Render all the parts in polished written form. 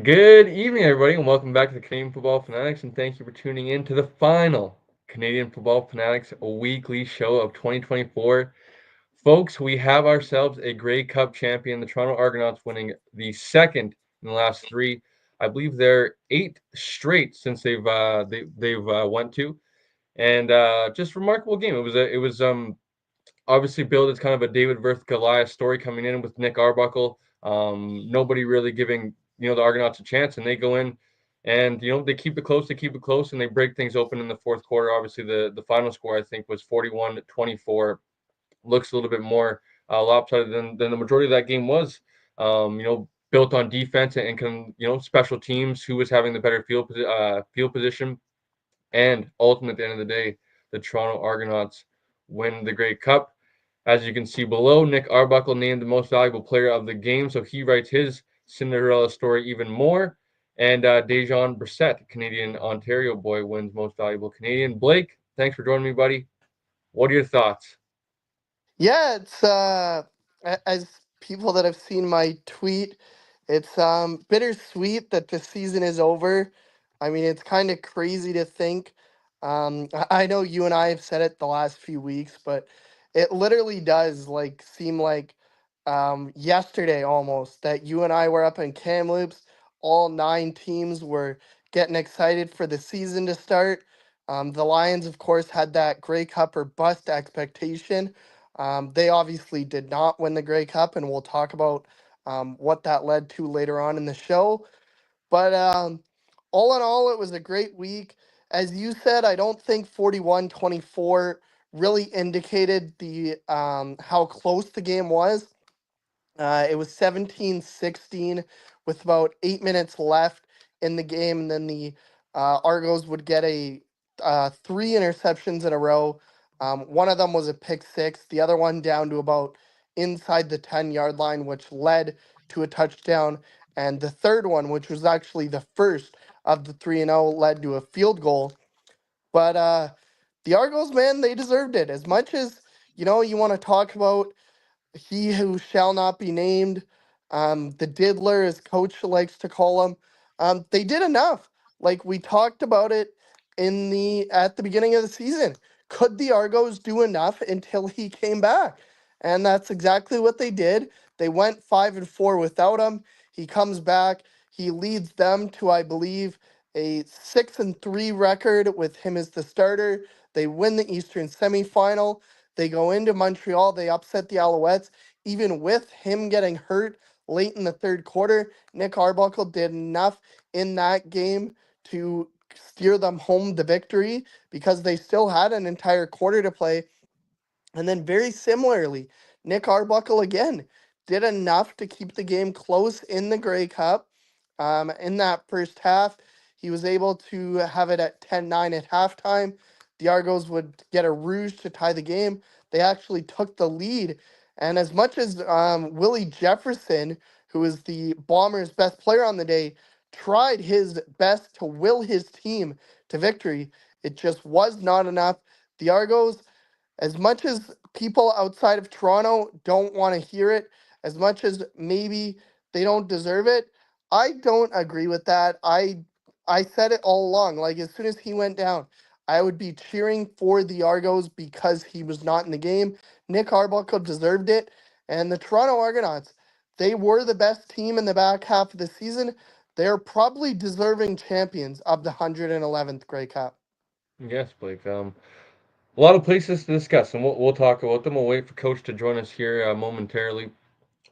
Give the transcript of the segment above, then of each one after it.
Good evening, everybody, and welcome back to the Canadian Football Fanatics, and thank you for tuning in to the final Canadian Football Fanatics weekly show of 2024. Folks, we have ourselves a Grey Cup champion, the Toronto Argonauts, winning the second in the last three. I believe they're eight straight since they've went to, and just remarkable game. It was obviously billed as kind of a David versus Goliath story coming in with Nick Arbuckle. Nobody really giving the Argonauts a chance, and they go in and they keep it close, and they break things open in the fourth quarter. Obviously, the final score I think was 41-24. Looks a little bit more lopsided than the majority of that game was. Built on defense and special teams, who was having the better field position, and ultimately at the end of the day, the Toronto Argonauts win the Grey Cup. As you can see below, Nick Arbuckle named the most valuable player of the game, so he writes his Cinderella story even more. And Dejan Brissett, Canadian Ontario boy, wins most valuable Canadian. Blake, thanks for joining me, buddy. What are your thoughts? Yeah, it's as people that have seen my tweet, it's bittersweet that the season is over. I mean, it's kind of crazy to think. I know you and I have said it the last few weeks, but it literally does like seem like yesterday almost that you and I were up in Kamloops. All nine teams were getting excited for the season to start. The Lions, of course, had that Grey Cup or bust expectation. They obviously did not win the Grey Cup, and we'll talk about what that led to later on in the show. But all in all, it was a great week. As you said, I don't think 41-24 really indicated the how close the game was. It was 17-16 with about 8 minutes left in the game. And then the Argos would get three interceptions in a row. One of them was a pick six, the other one down to about inside the 10-yard line, which led to a touchdown. And the third one, which was actually the first of the 3-0, led to a field goal. But the Argos, man, they deserved it. As much as, you want to talk about he who shall not be named, the diddler, as coach likes to call him. They did enough. Like we talked about it at the beginning of the season. Could the Argos do enough until he came back? And that's exactly what they did. They went 5-4 without him. He comes back. He leads them to, I believe, a 6-3 record with him as the starter. They win the Eastern semifinal. They go into Montreal. They upset the Alouettes. Even with him getting hurt late in the third quarter, Nick Arbuckle did enough in that game to steer them home the victory because they still had an entire quarter to play. And then, very similarly, Nick Arbuckle again did enough to keep the game close in the Grey Cup. In that first half, he was able to have it at 10-9 at halftime. The Argos would get a rouge to tie the game. They actually took the lead. And as much as Willie Jefferson, who is the Bombers' best player on the day, tried his best to will his team to victory, it just was not enough. The Argos, as much as people outside of Toronto don't want to hear it, as much as maybe they don't deserve it, I don't agree with that. I said it all along. Like as soon as he went down, I would be cheering for the Argos because he was not in the game. Nick Arbuckle deserved it, and the Toronto Argonauts, they were the best team in the back half of the season. They're probably deserving champions of the 111th Grey Cup. Yes, Blake. A lot of places to discuss, and we'll talk about them. We'll wait for Coach to join us here momentarily.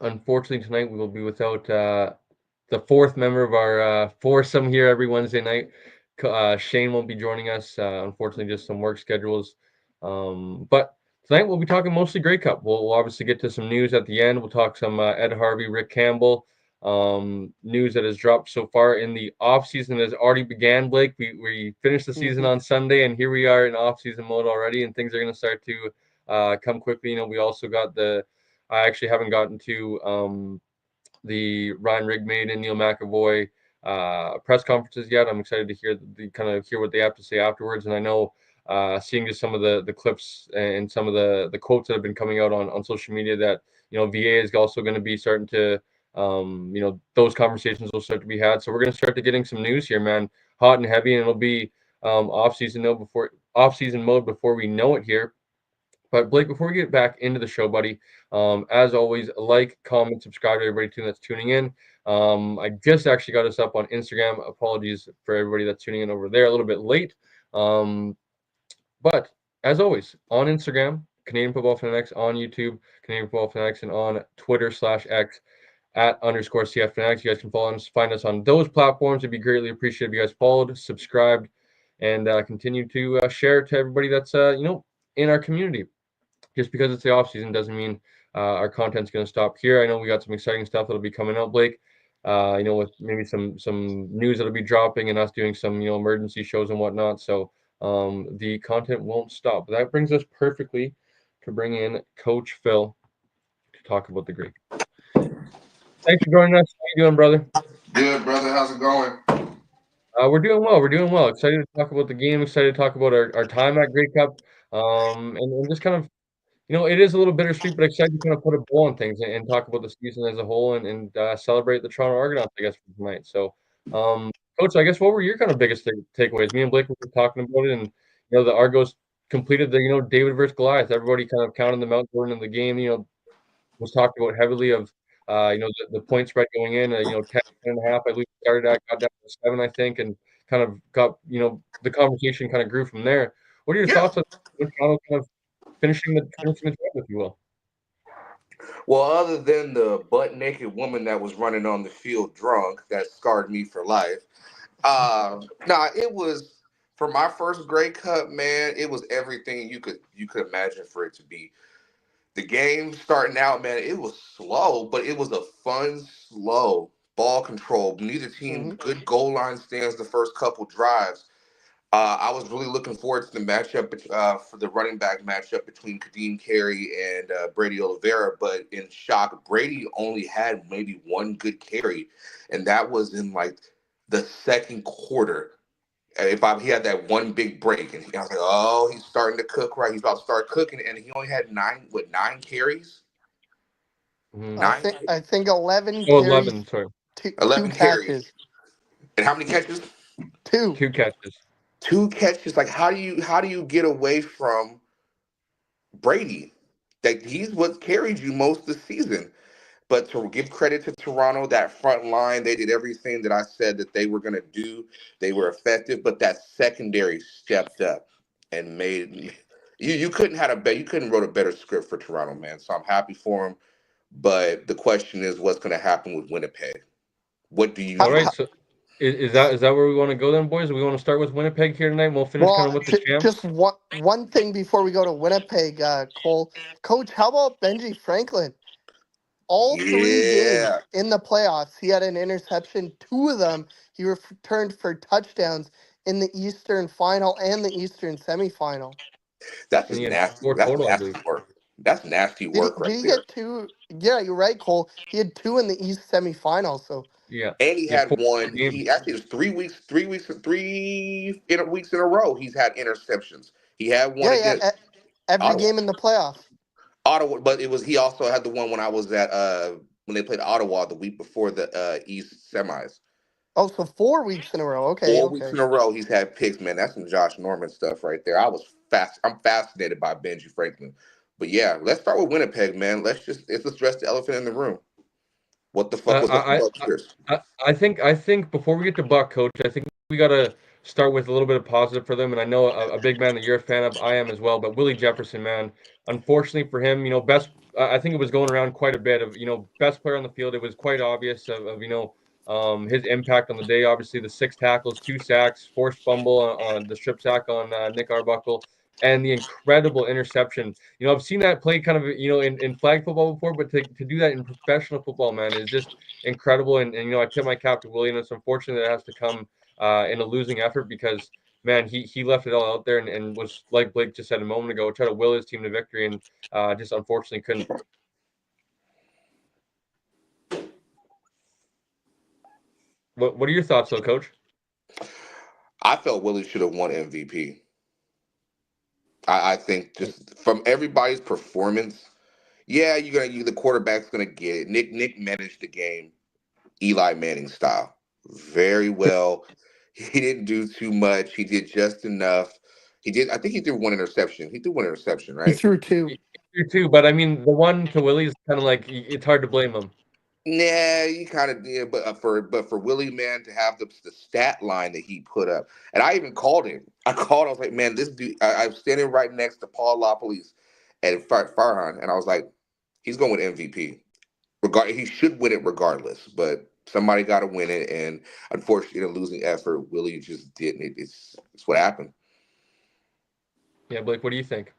Unfortunately, tonight we will be without the fourth member of our foursome here every Wednesday night. Shane won't be joining us. Unfortunately, just some work schedules. But tonight we'll be talking mostly Grey Cup. We'll obviously get to some news at the end. We'll talk some Ed Harvey, Rick Campbell, news that has dropped so far in the off season has already began. Blake, we finished the season Mhm. on Sunday, and here we are in off season mode already, and things are going to start to come quickly. We also got I actually haven't gotten to the Ryan Rigmaid and Neil McAvoy press conferences yet. I'm excited to hear what they have to say afterwards. And I know seeing just some of the clips and some of the quotes that have been coming out on social media that VA is also going to be starting to those conversations will start to be had. So we're going to start to getting some news here, man, hot and heavy, and it'll be off season mode before we know it here. But Blake, before we get back into the show, buddy, as always, like, comment, subscribe to everybody that's tuning in. I just actually got us up on Instagram. Apologies for everybody that's tuning in over there a little bit late. But as always, on Instagram, Canadian Football Fanatics, on YouTube, Canadian Football Fanatics, and on Twitter/X @_CF Fanatics. You guys can follow us, find us on those platforms. It'd be greatly appreciated if you guys followed, subscribed, and continue to share it to everybody that's in our community. Just because it's the off season doesn't mean our content's going to stop here. I know we got some exciting stuff that'll be coming out, Blake. With maybe some news that'll be dropping and us doing some emergency shows and whatnot. So the content won't stop. But that brings us perfectly to bring in Coach Phil to talk about the Greek. Thanks for joining us. How you doing, brother? Good, brother. How's it going? We're doing well. We're doing well. Excited to talk about the game. Excited to talk about our time at Grey Cup. And just kind of, it is a little bittersweet, but excited to kind of put a bow on things and talk about the season as a whole and celebrate the Toronto Argonauts, I guess, for tonight. So, Coach, I guess what were your kind of biggest takeaways? Me and Blake were talking about it, and the Argos completed the David versus Goliath. Everybody kind of counted them out going into the game. Was talked about heavily of the point spread going in. 10.5. I believe it started at, got down to 7, I think, and kind of got the conversation kind of grew from there. What are your Yeah. thoughts on Toronto kind of finishing the job, if you will? Well, other than the butt naked woman that was running on the field drunk, that scarred me for life. It was for my first Grey Cup, man. It was everything you could imagine for it to be. The game starting out, man, it was slow, but it was a fun, slow ball control. Neither team, Hmm. good goal line stands the first couple drives. I was really looking forward to the matchup for the running back matchup between Kadeem Carey and Brady Oliveira, but in shock, Brady only had maybe one good carry, and that was in like the second quarter. He had that one big break, and I was like, oh, he's starting to cook right. He's about to start cooking, and he only had nine carries, Mhm. I nine, think I think 11 Oh, carries, 11, sorry. two 11 carries, catches, and how many catches? two. 2 catches. Two catches. Like how do you get away from Brady? That he's what carried you most of the season. But to give credit to Toronto, that front line, they did everything that I said that they were going to do. They were effective, but that secondary stepped up and made you couldn't you couldn't wrote a better script for Toronto, man. So I'm happy for him. But the question is, what's going to happen with Winnipeg? What do you All How, right, think? how, so is that where we want to go then, boys? We want to start with Winnipeg here tonight, and we'll finish kind well, of with the just champs? one thing before we go to Winnipeg, Cole. Coach, how about Benji Franklin? All three games Yeah, in the playoffs, he had an interception. Two of them he returned for touchdowns in the Eastern Final and the Eastern Semifinal. that's And just he had nasty. 4 That's total, I nasty believe. work. That's nasty Did he work did right he there. get two? Yeah, you're right, Cole. He had two in the East semifinal. So Yeah. And he He had had 4 one. games. He actually it was 3 weeks, 3 weeks, weeks in a row. He's had interceptions. He had one yeah, yeah, against every Ottawa. game in the playoffs. Ottawa, but he also had the one when I was at when they played Ottawa the week before the East semis. Oh, so 4 weeks in a row. Okay, 4 weeks okay. in a row, he's had picks. Man, that's some Josh Norman stuff right there. I'm fascinated by Benji Franklin. But yeah, let's start with Winnipeg, man. Let's address the elephant in the room. What the fuck was up with I, Buck I Pierce? I think before we get to Buck, Coach, I think we got to start with a little bit of positive for them. And I know a big man that you're a fan of, I am as well. But Willie Jefferson, man, unfortunately for him, best. I think it was going around quite a bit of best player on the field. It was quite obvious of his impact on the day. Obviously, the 6 tackles, 2 sacks, forced fumble on the strip sack on Nick Arbuckle, and the incredible interception. I've seen that play kind of in flag football before, but to do that in professional football, man, is just incredible. And I tip my cap to Willie, and it's unfortunate that it has to come in a losing effort because man, he left it all out there and was like Blake just said a moment ago, try to will his team to victory and just unfortunately couldn't. What are your thoughts though, Coach? I felt Willie should have won MVP. I think just from everybody's performance, Yeah, the quarterback's gonna get it. Nick managed the game Eli Manning style very well. He didn't do too much. He did just enough. He did. I think he threw one interception. He threw one interception, He right? threw two. You too, but I mean, the one to Willie is kind of like it's hard to blame him. Nah, you kind of did, but for Willie man to have the stat line that he put up, and I even called him. I called. I was like, man, this dude. I'm standing right next to Paul LaPolice and Farhan, and I was like, he's going with MVP. He should win it regardless, but somebody got to win it, and unfortunately, in a losing effort, Willie just didn't. It's what happened. Yeah, Blake, what do you think?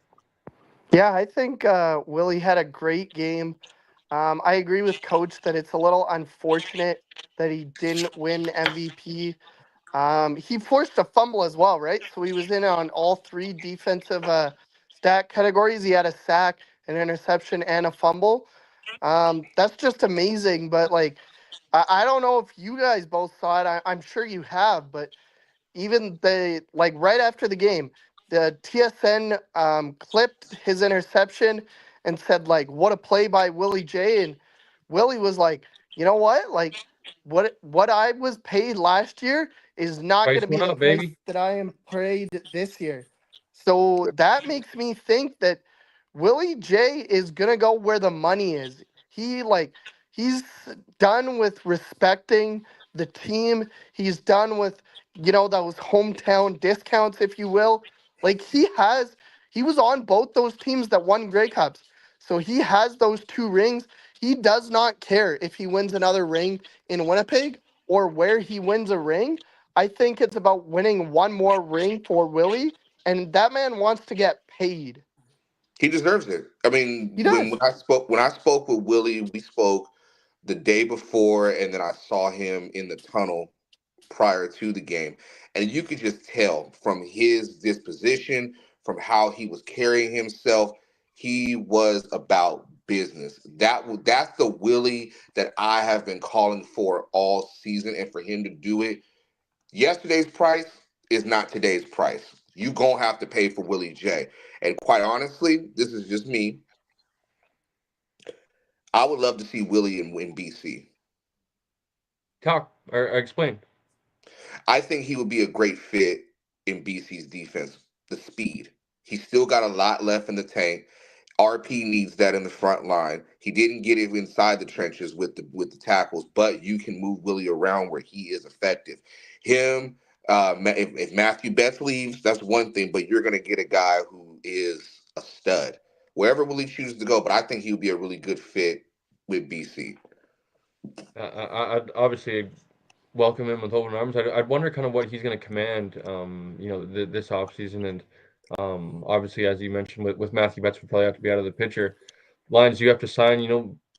Yeah, I think Willie had a great game. I agree with Coach that it's a little unfortunate that he didn't win MVP. He forced a fumble as well, right? So he was in on all three defensive stat categories. He had a sack, an interception, and a fumble. That's just amazing. But like, I don't know if you guys both saw it. I'm sure you have, but even they like right after the game, the TSN clipped his interception and said like, "What a play by Willie J." And Willie was like, "You know what? Like, what I was paid last year is not going Price to be went the up, price baby. that I am paid this year." So that makes me think that Willie J is going to go where the money is. He's done with respecting the team. He's done with those hometown discounts, if you will. Like he was on both those teams that won Grey Cups. So he has those two rings. He does not care if he wins another ring in Winnipeg or where he wins a ring. I think it's about winning one more ring for Willie, and that man wants to get paid. He deserves it. I mean, He when, does. when I spoke with Willie, we spoke the day before, and then I saw him in the tunnel prior to the game, and you could just tell from his disposition, from how he was carrying himself, he was about business. That's the Willie that I have been calling for all season, and for him to do it, yesterday's price is not today's price. You gonna have to pay for Willie J. And quite honestly, this is just me. I would love to see Willie in BC. Talk or explain. I think he would be a great fit in BC's defense. The speed. He's still got a lot left in the tank. RP needs that in the front line. He didn't get it inside the trenches with the tackles, but you can move Willie around where he is effective. Him, if Matthew Betts leaves, that's one thing, but you're going to get a guy who is a stud wherever Willie chooses to go. But I think he would be a really good fit with BC. I'd obviously welcome him with open arms. I'd wonder kind of what he's going to command, this offseason. And obviously, as you mentioned, with Matthew Betts, would probably have to be out of the picture. Lines you have to sign,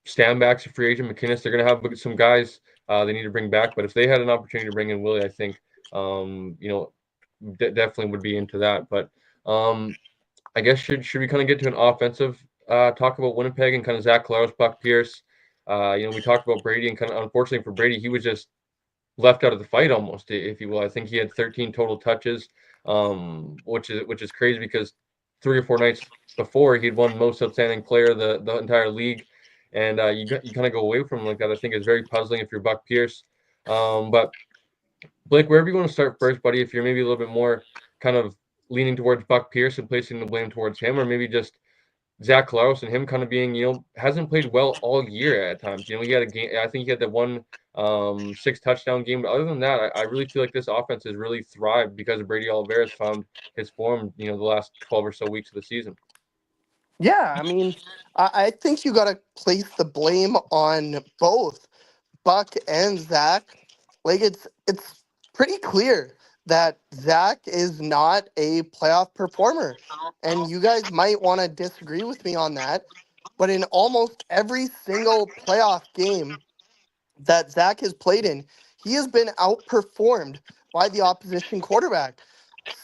Standback's a free agent. McInnes, they're going to have some guys they need to bring back. But if they had an opportunity to bring in Willie, I think, definitely would be into that. But I guess should we kind of get to an offensive talk about Winnipeg and kind of Zach Collaros, Buck Pierce? We talked about Brady and kind of unfortunately for Brady, he was just left out of the fight almost, if you will. I think he had 13 total touches, which is crazy because 3 or 4 nights before he'd won most outstanding player of the entire league, and you kind of go away from him like that. I think is very puzzling if you're Buck Pierce. But Blake, wherever you want to start first, buddy, if you're maybe a little bit more kind of leaning towards Buck Pierce and placing the blame towards him, or maybe just Zach Klaus and him kind of being, hasn't played well all year at times. He had a game, I think he had that one 6 touchdown game. But other than that, I really feel like this offense has really thrived because Brady Oliveira's found his form, the last 12 or so weeks of the season. Yeah, I mean, I think you got to place the blame on both Buck and Zach. Like it's pretty clear that Zach is not a playoff performer, and you guys might want to disagree with me on that. But in almost every single playoff game that Zach has played in, he has been outperformed by the opposition quarterback.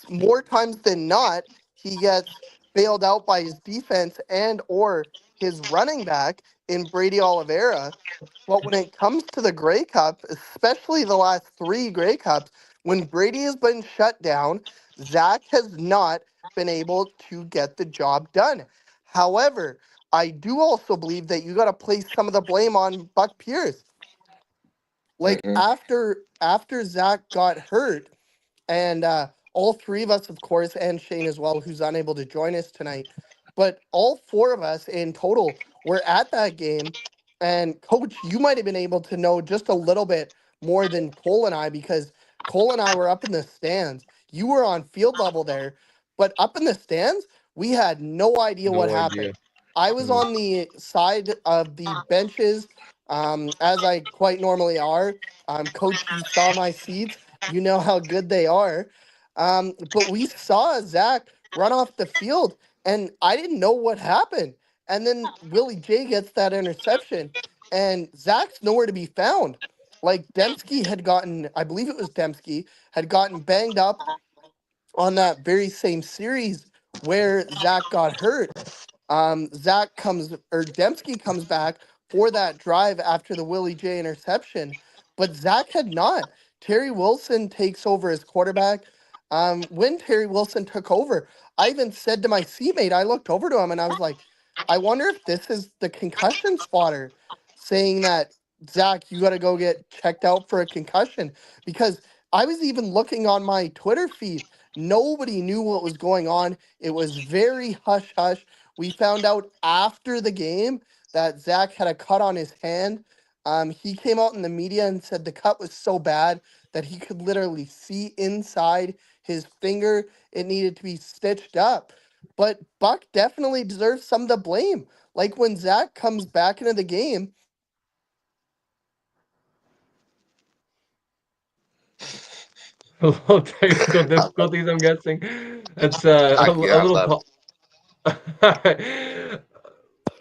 More times than not, he gets bailed out by his defense and or his running back in Brady Oliveira. But when it comes to the Grey Cup, especially the last three Grey Cups, when Brady has been shut down, Zach has not been able to get the job done. However, I do also believe that you got to place some of the blame on Buck Pierce. Like Hmm. after Zach got hurt, and all three of us, of course, and Shane as well, who's unable to join us tonight. But all four of us in total were at that game. And Coach, you might have been able to know just a little bit more than Cole and I, because Cole and I were up in the stands. You were on field level there, but up in the stands, we had no idea what No idea. happened. I was Hmm. on the side of the benches, as I quite normally are. Coach, you saw my seats. You know how good they are. But we saw Zach run off the field, and I didn't know what happened. And then Willie J gets that interception, and Zach's nowhere to be found. Like Dembski had gotten, I believe it was Dembski, had gotten banged up on that very same series where Zach got hurt. Zach comes or Dembski comes back for that drive after the Willie J interception, but Zach had not. Terry Wilson takes over as quarterback. When Terry Wilson took over, I even said to my seatmate, I looked over to him and I was like, I wonder if this is the concussion spotter saying that, Zach, you got to go get checked out for a concussion. Because I was even looking on my Twitter feed. Nobody knew what was going on. It was very hush hush. We found out after the game that Zach had a cut on his hand. He came out in the media and said the cut was so bad that he could literally see inside his finger. It needed to be stitched up. But Buck definitely deserves some of the blame. Like when Zach comes back into the game, Little technical difficulties, I'm guessing. It's a Yeah, I little. love it.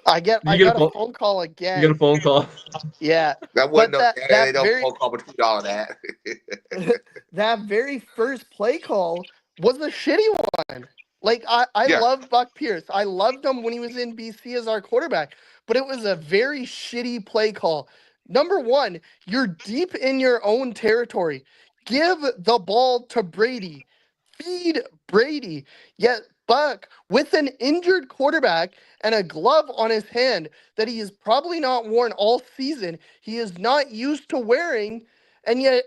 I You get a got a phone. phone call You get a again. phone call. Yeah, That wasn't but no. that They that don't very phone call between all of that. that very first play call was a shitty one. Like I Yeah. love Buck Pierce. I loved him when he was in BC as our quarterback, but it was a very shitty play call. Number one, you're deep in your own territory. Give the ball to Brady. Feed Brady. Yet Buck, with an injured quarterback and a glove on his hand that he has probably not worn all season, he is not used to wearing, and yet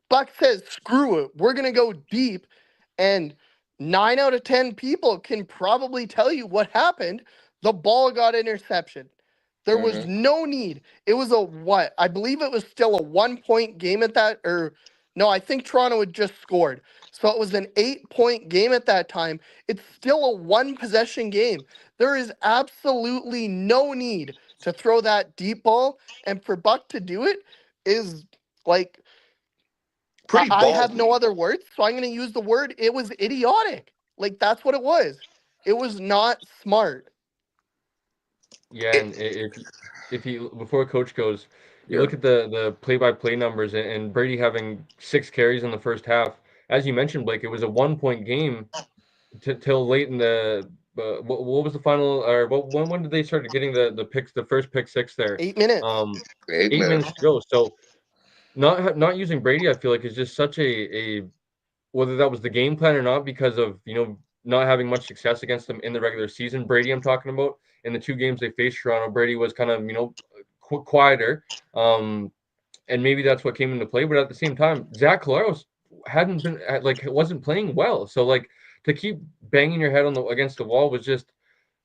Buck says, screw it. We're going to go deep. And 9 out of 10 people can probably tell you what happened. The ball got interception. There was Hmm. no need. It was a what? I believe it was still a 1 point game at that, or no, I think Toronto had just scored. So it was an 8 point game at that time. It's still a one possession game. There is absolutely no need to throw that deep ball. And for Buck to do it is like, Pretty I have no ballsy. other words, so I'm going to use the word. It was idiotic. Like that's what it was. It was not smart. Yeah, It. and if you before coach goes, you Yeah. look at the play-by-play numbers and Brady having 6 carries in the first half. As you mentioned, Blake, it was a 1-point game till late in the. What was the final? Or when did they start getting the picks? The first pick six there. 8 minutes. Um, 8 minutes8 minutes. to go. So not using Brady, I feel like is just such a whether that was the game plan or not because of not having much success against them in the regular season. Brady, I'm talking about in the 2 games they faced Toronto, Brady was kind of quieter, and maybe that's what came into play. But at the same time, Zach Collaros hadn't been like wasn't playing well, so like to keep banging your head on the against the wall was just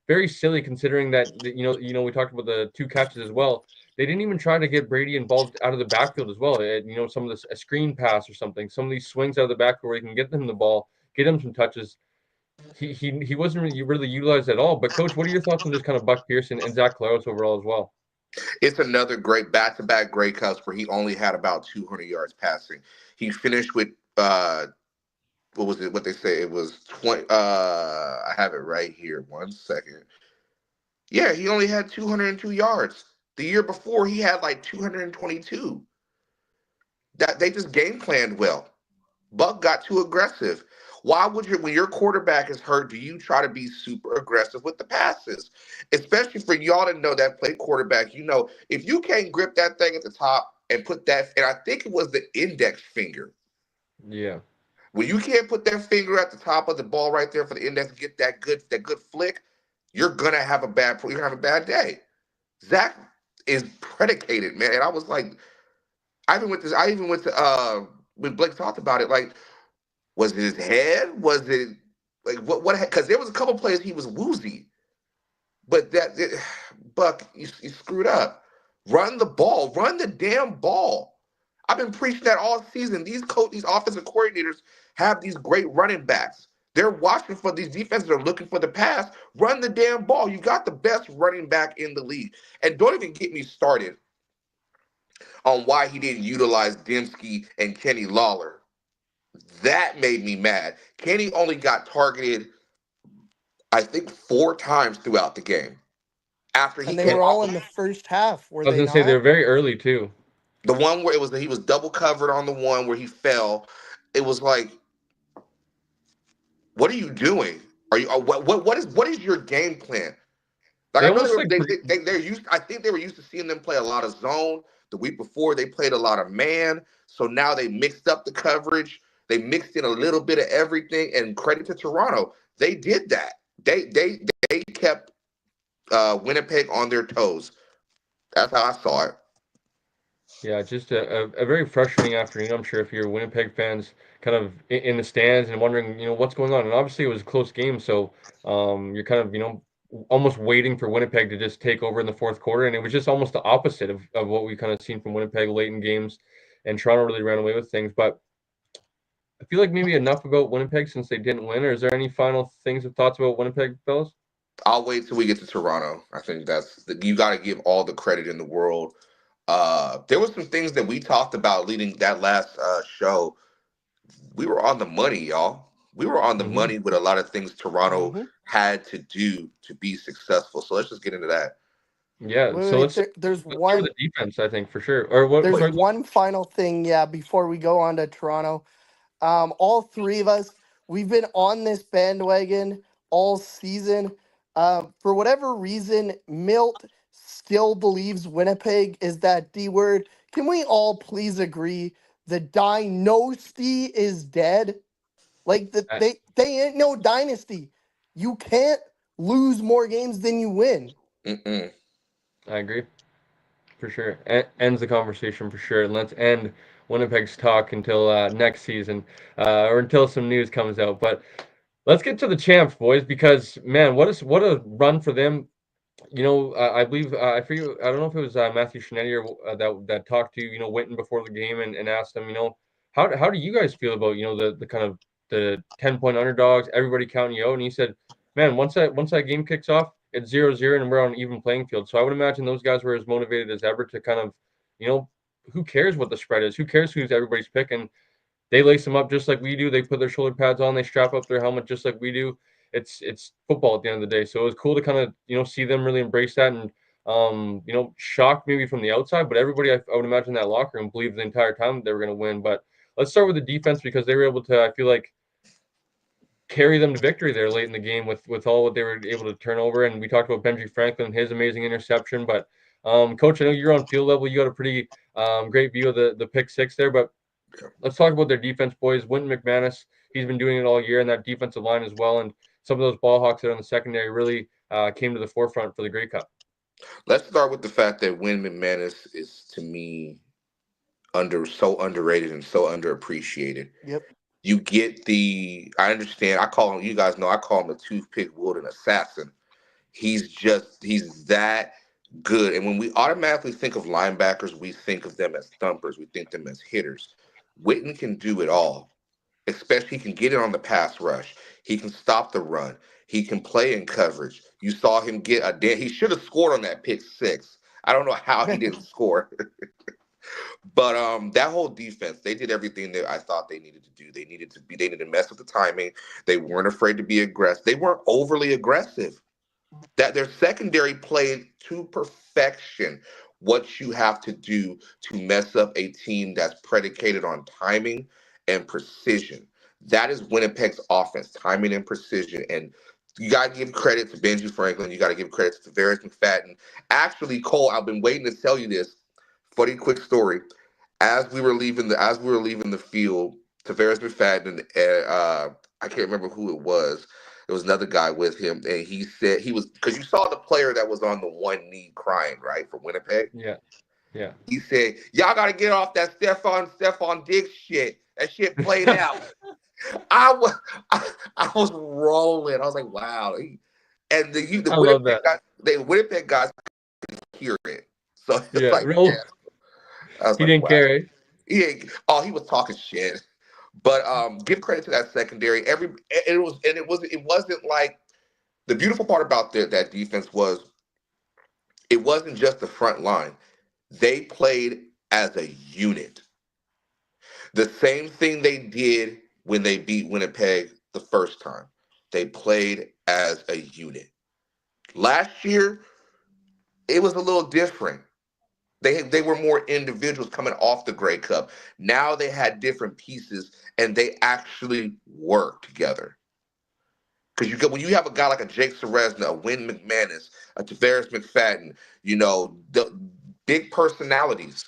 very silly considering that we talked about the 2 catches as well. They didn't even try to get Brady involved out of the backfield as well. Some of this a screen pass or something, some of these swings out of the backfield where he can get them the ball, get him some touches. He wasn't really utilized at all. But coach, what are your thoughts on just kind of Buck Pearson and Zach Claros overall as well? It's another great back-to-back great cuts where he only had about 200 yards passing. He finished with what was it? What they say it was 20. I have it right here. 1 second. Yeah, he only had 202 yards. The year before, he had like 222. That they just game planned well. Buck got too aggressive. Why would you, when your quarterback is hurt, do you try to be super aggressive with the passes? Especially for y'all to know that play quarterback, if you can't grip that thing at the top and put that, and I think it was the index finger. Yeah, When you can't put that finger at the top of the ball right there for the index, get that good flick, you're gonna have a bad day. Zach is predicated, man. And I was like, I even went to when Blake talked about it, like, was it his head? Was it like what because there was a couple plays he was woozy. But Buck, you screwed up. Run the ball. Run the damn ball. I've been preaching that all season. These offensive coordinators have these great running backs. They're watching for these defenses. Are looking for the pass. Run the damn ball. You got the best running back in the league. And don't even get me started on why he didn't utilize Dembski and Kenny Lawler. That made me mad. Kenny only got targeted, I think, 4 times throughout the game after he And they came Yeah, were off all of in the first half, were I was they gonna say they're not? very early too. the one where he was double covered on the one where he fell. It was like, what are you doing? Are you what is your game plan? Like They I know almost like they're used. I think they were used to seeing them play a lot of zone. The week before they played a lot of man. So now they mixed up the coverage. They mixed in a little bit of everything. And credit to Toronto, they did that. They kept Winnipeg on their toes. That's how I saw it. yeah, just a very frustrating afternoon. I'm sure if you're Winnipeg fans, kind of in the stands and wondering, what's going on. And obviously, it was a close game, so you're kind of, almost waiting for Winnipeg to just take over in the fourth quarter. And it was just almost the opposite of what we kind of seen from Winnipeg late in games. And Toronto really ran away with things. But I feel like maybe enough about Winnipeg since they didn't win. Or is there any final things or thoughts about Winnipeg, fellas? I'll wait till we get to Toronto. I think you got to give all the credit in the world. There were some things that we talked about leading that last show. We were on the money, y'all. We were on the Hmm. money with a lot of things Toronto Hmm. had to do to be successful. So let's just get into that. Yeah, Wait, so wait, let's there, let's start with the defense, I think, for sure. Or what? there's Wait, Sorry. one final thing, yeah, before we go on to Toronto. All three of us, we've been on this bandwagon all season. For whatever reason, Milt still believes Winnipeg is that D word. Can we all please agree the dynasty is dead? Like they ain't no dynasty. You can't lose more games than you win. mm-mm. I agree. For sure. Ends the conversation for sure. And let's end Winnipeg's talk until next season or until some news comes out. But let's get to the champs, boys, because man, what a run for them. I believe I forget. I don't know if it was Matthew Shinetti or that talked to Winton before the game and asked him, how do you guys feel about the kind of the 10-point underdogs, everybody counting you out, and he said, man, once that game kicks off, it's 0-0 and we're on an even playing field. So I would imagine those guys were as motivated as ever to kind of, you know, who cares what the spread is? Who cares who's everybody's picking? They lace them up just like we do. They put their shoulder pads on. They strap up their helmet just like we do. It's football at the end of the day. So it was cool to kind of see them really embrace that and shocked maybe from the outside, but everybody I would imagine that locker room believed the entire time that they were going to win. But let's start with the defense because they were able to, I feel like, carry them to victory there late in the game with all what they were able to turn over. And we talked about Benji Franklin, his amazing interception. But Coach, I know you're on field level. You got a pretty great view of the pick six there. But let's talk about their defense, boys. Winton McManus, he's been doing it all year, and that defensive line as well. And some of those ball hawks that are on the secondary really came to the forefront for the Grey Cup. Let's start with the fact that Win McManus is, to me, so underrated and so underappreciated. Yep. You get I understand. I call him. You guys know I call him a toothpick wielding assassin. He's that good. And when we automatically think of linebackers, we think of them as thumpers. We think them as hitters. Witten can do it all. Especially he can get it on the pass rush. He can stop the run. He can play in coverage. You saw him get he should have scored on that pick six. I don't know how he didn't score. But that whole defense, they did everything that I thought they needed to do. They needed to mess with the timing. They weren't afraid to be aggressive. They weren't overly aggressive. That their secondary played to perfection what you have to do to mess up a team that's predicated on timing and precision. That is Winnipeg's offense, timing and precision. And you got to give credit to Benji Franklin. You got to give credit to Tavares McFadden. Actually, Cole, I've been waiting to tell you this. Funny quick story. As we were leaving the field, Tavares McFadden, I can't remember who it was. There was another guy with him, and he said he was because you saw the player that was on the one knee crying, right, for Winnipeg. Yeah, yeah. He said, "Y'all got to get off that Stefan Diggs shit. That shit played out." I was I was rolling. I was like, "Wow." And the I love that. Winnipeg guys hear it, so it's Yeah, like, yeah. real. I was He like, didn't wow. care. Eh? He was talking shit. But give credit to that secondary. It wasn't like the beautiful part about that defense was it wasn't just the front line. They played as a unit. The same thing they did when they beat Winnipeg the first time. They played as a unit. Last year, it was a little different. They were more individuals coming off the Grey Cup. Now they had different pieces and they actually worked together. Because when you have a guy like a Jake Seresna, a Wynn McManus, a Tavares McFadden, the big personalities.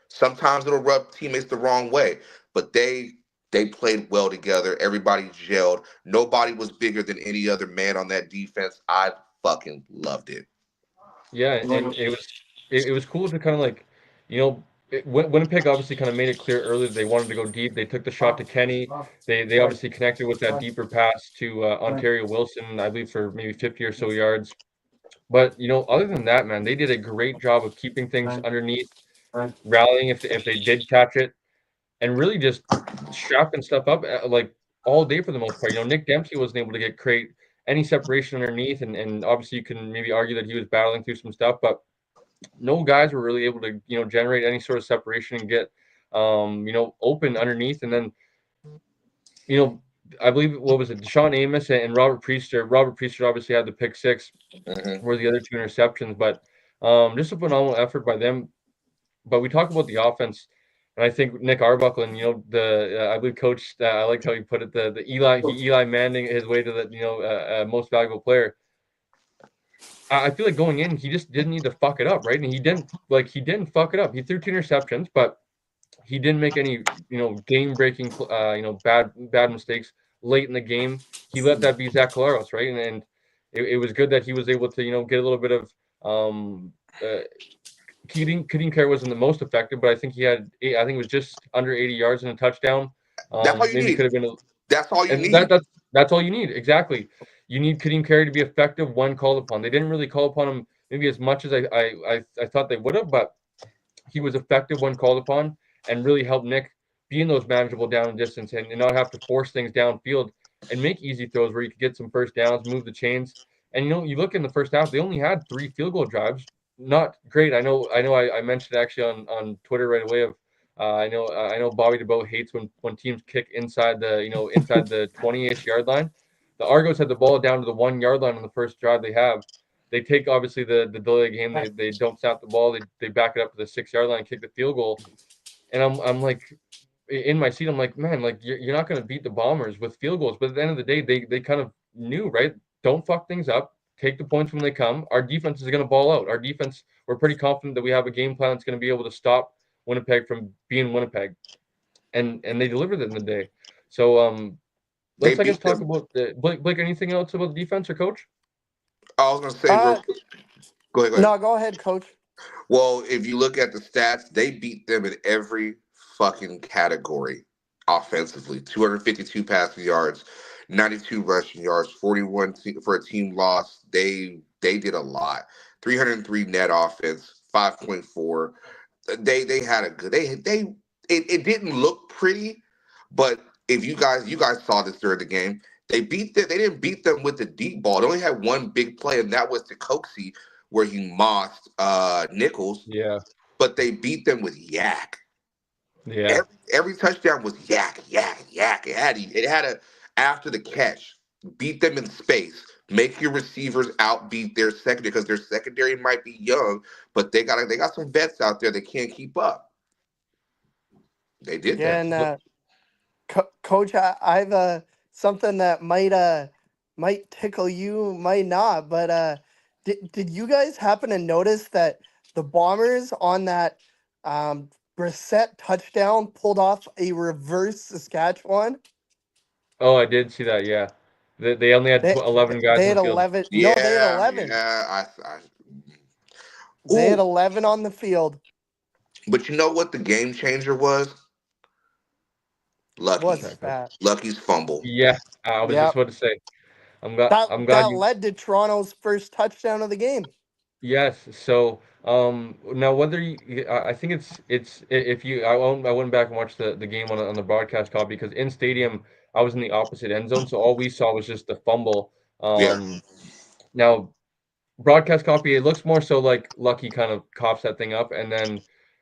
Sometimes it'll rub teammates the wrong way, but they played well together. Everybody gelled. Nobody was bigger than any other man on that defense. I fucking loved it. Yeah, and it was cool to kind of like, Winnipeg obviously kind of made it clear early that they wanted to go deep. They took the shot to Kenny. They obviously connected with that deeper pass to Ontario Wilson, I believe, for maybe 50 or so yards. But other than that, man, they did a great job of keeping things underneath, rallying if they did catch it, and really just strapping stuff up like all day for the most part. Nick Dempsey wasn't able to create any separation underneath, and obviously you can maybe argue that he was battling through some stuff, but no guys were really able to generate any sort of separation and get open underneath. And then you know I believe, what was it, Deshaun Amos and Robert Priester obviously had the pick six, Hmm. were the other two interceptions, but just a phenomenal effort by them. But we talk about the offense, and I think Nick Arbuckle, and I believe coach, I liked how he put it, the Eli Manning his way to the most valuable player. I feel like going in, he just didn't need to fuck it up, right? And he didn't fuck it up. He threw two interceptions, but he didn't make any game breaking bad mistakes late in the game. He let that be Zach Collaros, right? And it was good that he was able to get a little bit of uh, Kadeem Carey wasn't the most effective, but I think he had I think it was just under 80 yards and a touchdown. That's all you Maybe need. could have been That's all you and need. that's all you need. Exactly. You need Kadeem Carey to be effective when called upon. They didn't really call upon him maybe as much as I thought they would have, but he was effective when called upon and really helped Nick be in those manageable down and distance, and not have to force things downfield and make easy throws where you could get some first downs, move the chains. And you look in the first half, they only had 3 field goal drives. Not great. I mentioned actually on Twitter right away of I know Bobby DeBow hates when teams kick inside the 20-ish yard line. The Argos had the ball down to the 1 yard line on the first drive they have. They take obviously the delay of game. They don't snap the ball. They back it up to the 6 yard line, kick the field goal, and I'm like in my seat. I'm like, man, like you're not going to beat the Bombers with field goals. But at the end of the day, they kind of knew, right? Don't fuck things up. Take the points when they come. Our defense is going to ball out. Our defense, we're pretty confident that we have a game plan that's going to be able to stop Winnipeg from being Winnipeg, and they delivered it in the day. So They let's I guess beat talk them. about Blake. Anything else about the defense or coach? I was gonna say real Uh, quick. Go ahead. Go ahead. no, go ahead, coach. Well, if you look at the stats, they beat them in every fucking category offensively. 252 passing yards, 92 rushing yards, 41 for a team loss. They did a lot. 303 net offense, 5.4. They had a good it didn't look pretty, but if you guys saw this during the game, they didn't beat them with the deep ball. They only had one big play, and that was to Coxie where he mossed Nichols, Yeah, but they beat them with yak. yeah. Every touchdown was yak, yak, yak. It had a after the catch, beat them in space. Make your receivers outbeat their secondary because their secondary might be young, but they got some vets out there that can't keep up. They did Yeah, that. and coach, I've something that might tickle you, might not, but did you guys happen to notice that the Bombers on that Brissett touchdown pulled off a reverse Saskatchewan? Oh, I did see that. Yeah, they only had They 11 guys they on had the field. 11. No, they had Yeah, 11. yeah. They had Ooh, 11 on the field. but you know what the game changer was? What's Lucky's. Check out. that? Lucky's fumble. Yeah, I was just Yep. about to say. That I'm glad that you. led to Toronto's first touchdown of the game. Yes. So, now whether I think if you, I went back and watched the game on the broadcast copy because in stadium I was in the opposite end zone, so all we saw was just the fumble. Yeah. Now broadcast copy, it looks more so like Lucky kind of coughs that thing up, and then,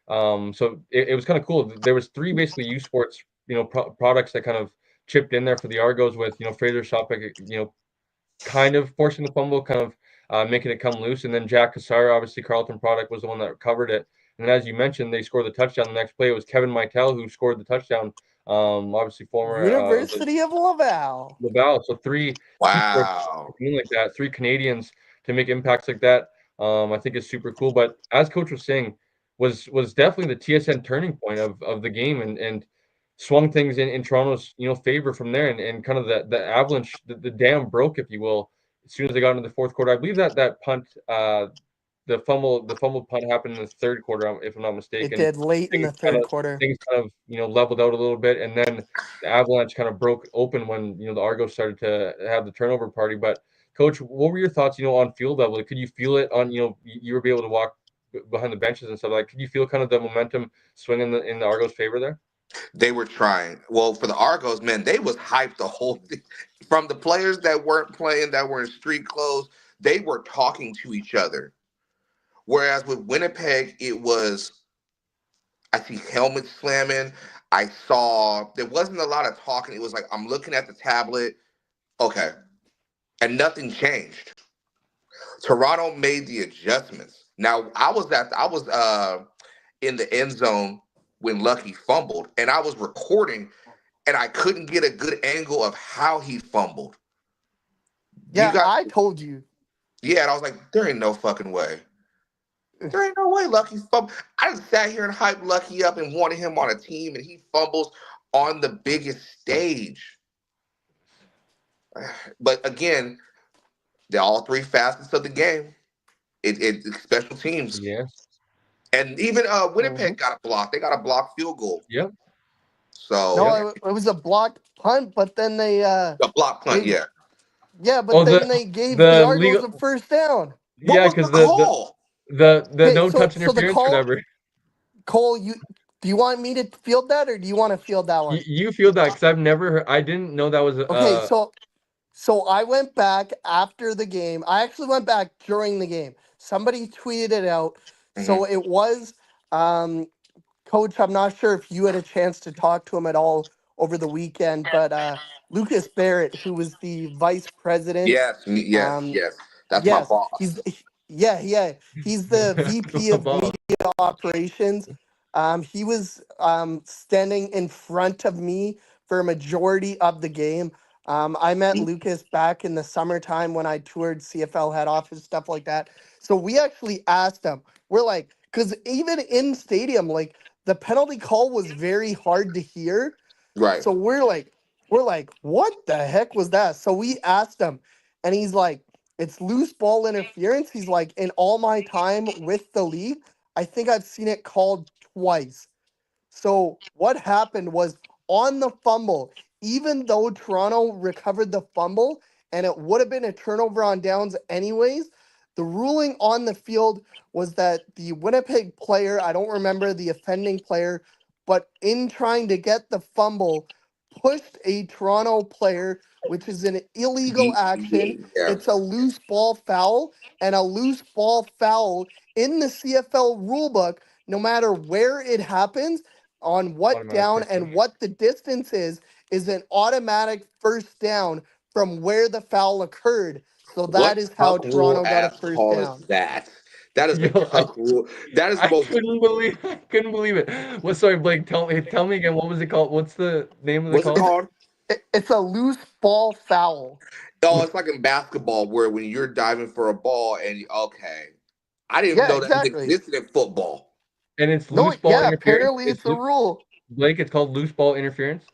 so it was kind of cool. There was three basically U Sports, products that kind of chipped in there for the Argos with Fraser Shopik, kind of forcing the fumble, kind of making it come loose. And then Jack Cassar, obviously Carlton product, was the one that covered it. And as you mentioned, they scored the touchdown. The next play it was Kevin Mitel who scored the touchdown. Obviously former of the University of Laval. Laval. So three esports Wow. doing like that, three Canadians to make impacts like that. I think is super cool. But as Coach was saying, was definitely the TSN turning point of the game and swung things in Toronto's favor from there and kind of the avalanche, the dam broke, if you will, as soon as they got into the fourth quarter. I believe that punt, the fumble punt happened in the third quarter, if I'm not It mistaken. did late in Things the kind third of quarter. things kind of leveled out a little bit, and then the Avalanche kind of broke open when the Argos started to have the turnover party. But Coach, what were your thoughts? On field level, could you feel it on? You were able to walk behind the benches and stuff like. Could you feel kind of the momentum swing in the Argos' favor there? They were trying. Well, for the Argos, man, they was hyped the whole thing. From the players that weren't playing, that were in street clothes, they were talking to each other. Whereas with Winnipeg, it was I see helmets slamming. I saw there wasn't a lot of talking. It was like I'm looking at the tablet, okay, and nothing changed. Toronto made the adjustments. Now I was in the end zone when Lucky fumbled, and I was recording, and I couldn't get a good angle of how he fumbled. You Yeah, got I told you. yeah, and I was like, there ain't no fucking way. There ain't no way Lucky's fumbled. I just sat here and hyped Lucky up and wanted him on a team, and he fumbles on the biggest stage. But again, they're all three facets of the game. It special teams. Yes. And even hmm Winnipeg got a block. They got a blocked field goal. Yep. So Yep. No, it was a blocked punt, but then a block punt, they yeah. yeah, Oh, but then they gave the the Argos a legal. first down. What Yeah, was the because call? the Okay, no so touch so the interference, call, whatever. Cole, you do you want me to field that or do you want to field that You, one? you feel that because I've never heard. I didn't know that was Okay, so I went back after the game. I actually went back during the game. Somebody tweeted it out. Hmm. So it was um Coach, I'm not sure if you had a chance to talk to him at all over the weekend, but Lucas Barrett, who was the vice president, Yes, yes, um, yes. That's my yes, boss. yeah, he's the VP of about. media operations. He was standing in front of me for a majority of the game. I met Lucas back in the summertime when I toured CFL head office, stuff like that. So we actually asked him, we're like, because even in stadium, like the penalty call was very hard to hear. Right. So we're like, what the heck was that? So we asked him, and he's like, it's loose ball interference. He's like, in all my time with the league, I think I've seen it called twice. So what happened was on the fumble, even though Toronto recovered the fumble and it would have been a turnover on downs anyways, the ruling on the field was that the Winnipeg player, I don't remember the offending player, but in trying to get the fumble, pushed a Toronto player, which is an illegal action. Yeah. It's a loose ball foul, and a loose ball foul in the CFL rulebook, no matter where it happens, on what Automatic down first down. and what the distance is an automatic first down from where the foul occurred. So that What is how cuck rule Toronto got a ass first call is down. that? That is a Yo, I cuck rule. That is the I most. couldn't believe it. What? Sorry, Blake. Tell me again. What was it called? What's the name of the What's it call? It's called? it's a loose ball foul. Oh, it's like in basketball where when you're diving for a ball and okay, I didn't even Yeah, know that exactly. existed in football. And it's No, loose ball yeah, interference. apparently it's a rule. Blake. It's called loose ball interference.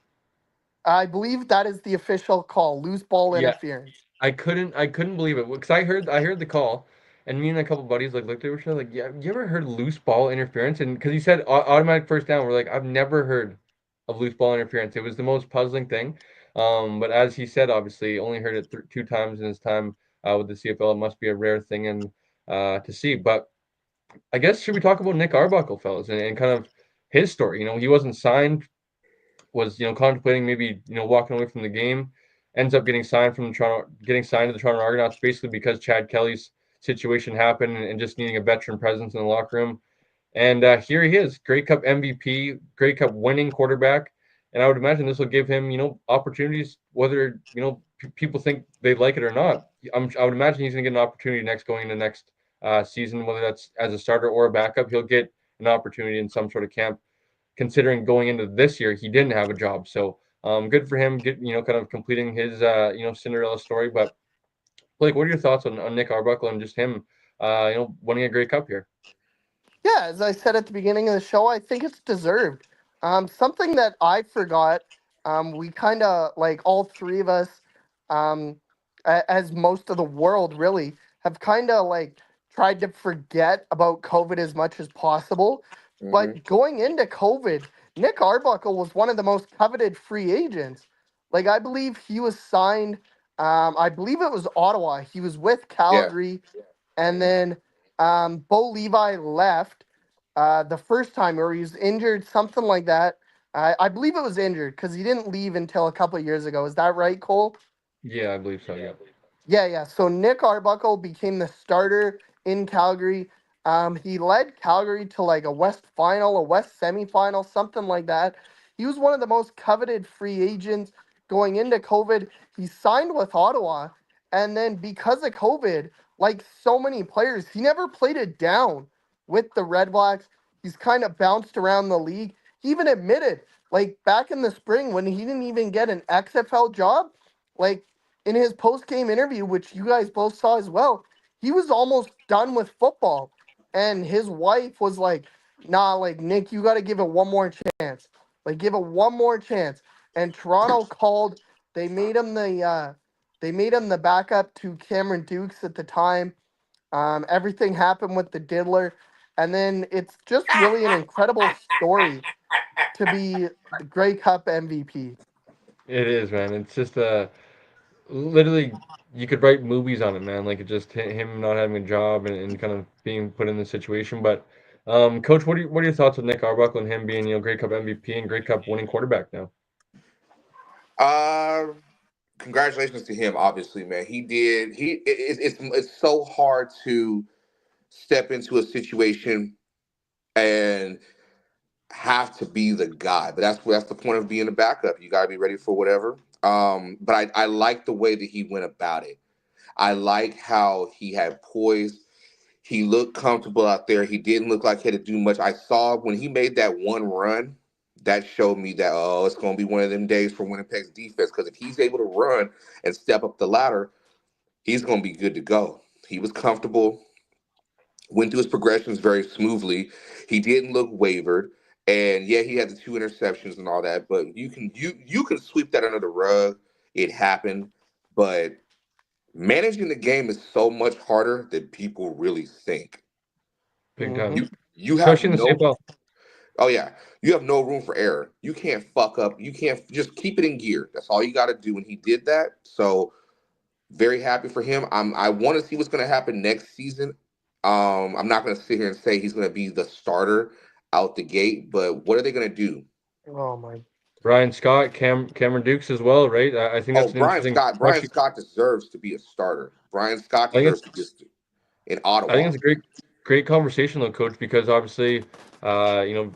I believe that is the official call, loose ball Yeah, interference. I couldn't believe it because I heard the call, and me and a couple buddies like looked at each other like, yeah, you ever heard loose ball interference? And because he said automatic first down, we're like, I've never heard of loose ball interference. It was the most puzzling thing. But as he said, obviously, only heard it two times in his time with the CFL. It must be a rare thing and to see. But I guess should we talk about Nick Arbuckle, fellas, and kind of his story? He wasn't signed, was contemplating maybe walking away from the game, ends up getting signed to the Toronto Argonauts basically because Chad Kelly's situation happened and just needing a veteran presence in the locker room. And here he is, Grey Cup MVP, Grey Cup winning quarterback. And I would imagine this will give him, opportunities, whether, people think they like it or not. I would imagine he's going to get an opportunity going into next season, whether that's as a starter or a backup. He'll get an opportunity in some sort of camp, considering going into this year, he didn't have a job. So good for him, kind of completing his, Cinderella story. But Blake, what are your thoughts on Nick Arbuckle and just him, winning a Grey Cup here? Yeah, as I said at the beginning of the show, I think it's deserved. Something that I forgot, we kind of like all three of us, as most of the world really, have kind of like tried to forget about COVID as much as possible. Hmm. But going into COVID, Nick Arbuckle was one of the most coveted free agents. Like, I believe he was signed, I believe it was Ottawa. He was with Yeah. Calgary, and then Bo Levi left the first time, or he was injured, something like that. I believe it was injured because he didn't leave until a couple of years ago. Is that right, Cole? Yeah, I believe so. Yeah. Yeah, yeah. So Nick Arbuckle became the starter in Calgary. He led Calgary to like a West final, a West semifinal, something like that. He was one of the most coveted free agents going into COVID. He signed with Ottawa, and then because of COVID, like so many players, he never played it down with the Red Blacks. He's kind of bounced around the league. He even admitted, like back in the spring when he didn't even get an XFL job, like in his post game interview, which you guys both saw as well, he was almost done with football. And his wife was like, nah, like, Nick, you got to give it one more chance. Like, give it one more chance. And Toronto called. They made him the backup to Cameron Dukes at the time. Everything happened with the diddler. And then it's just really an incredible story to be the Grey Cup MVP. It is, man. It's just literally you could write movies on it, man. Like it just him not having a job and kind of being put in this situation. But Coach, what are your thoughts on Nick Arbuckle and him being Grey Cup MVP and Grey Cup winning quarterback now? Uh, Congratulations to him. Obviously, man, he did. It's so hard to step into a situation and have to be the guy, but that's the point of being a backup. You got to be ready for whatever. But I like the way that he went about it. I like how he had poise. He looked comfortable out there. He didn't look like he had to do much. I saw when he made that one run, that showed me that, oh, it's going to be one of them days for Winnipeg's defense, because if he's able to run and step up the ladder, he's going to be good to go. He was comfortable, went through his progressions very smoothly. He didn't look wavered. And yeah, he had the two interceptions and all that, but you can sweep that under the rug. It happened. But managing the game is so much harder than people really think. Big time, Mm-hmm. You have especially in the no CFL. Oh yeah, you have no room for error. You can't fuck up. You can't just keep it in gear. That's all you got to do. And he did that. So very happy for him. I want to see what's going to happen next season. I'm not going to sit here and say he's going to be the starter out the gate, but what are they going to do? Oh, my. Ryan Scott, Cameron Dukes as well, right? I think Oh, that's an Brian interesting. Scott. Brian Scott deserves to be a starter. Brian Scott I think deserves it's to be in I think Ottawa. it's a great conversation though, Coach, because obviously, uh, you know,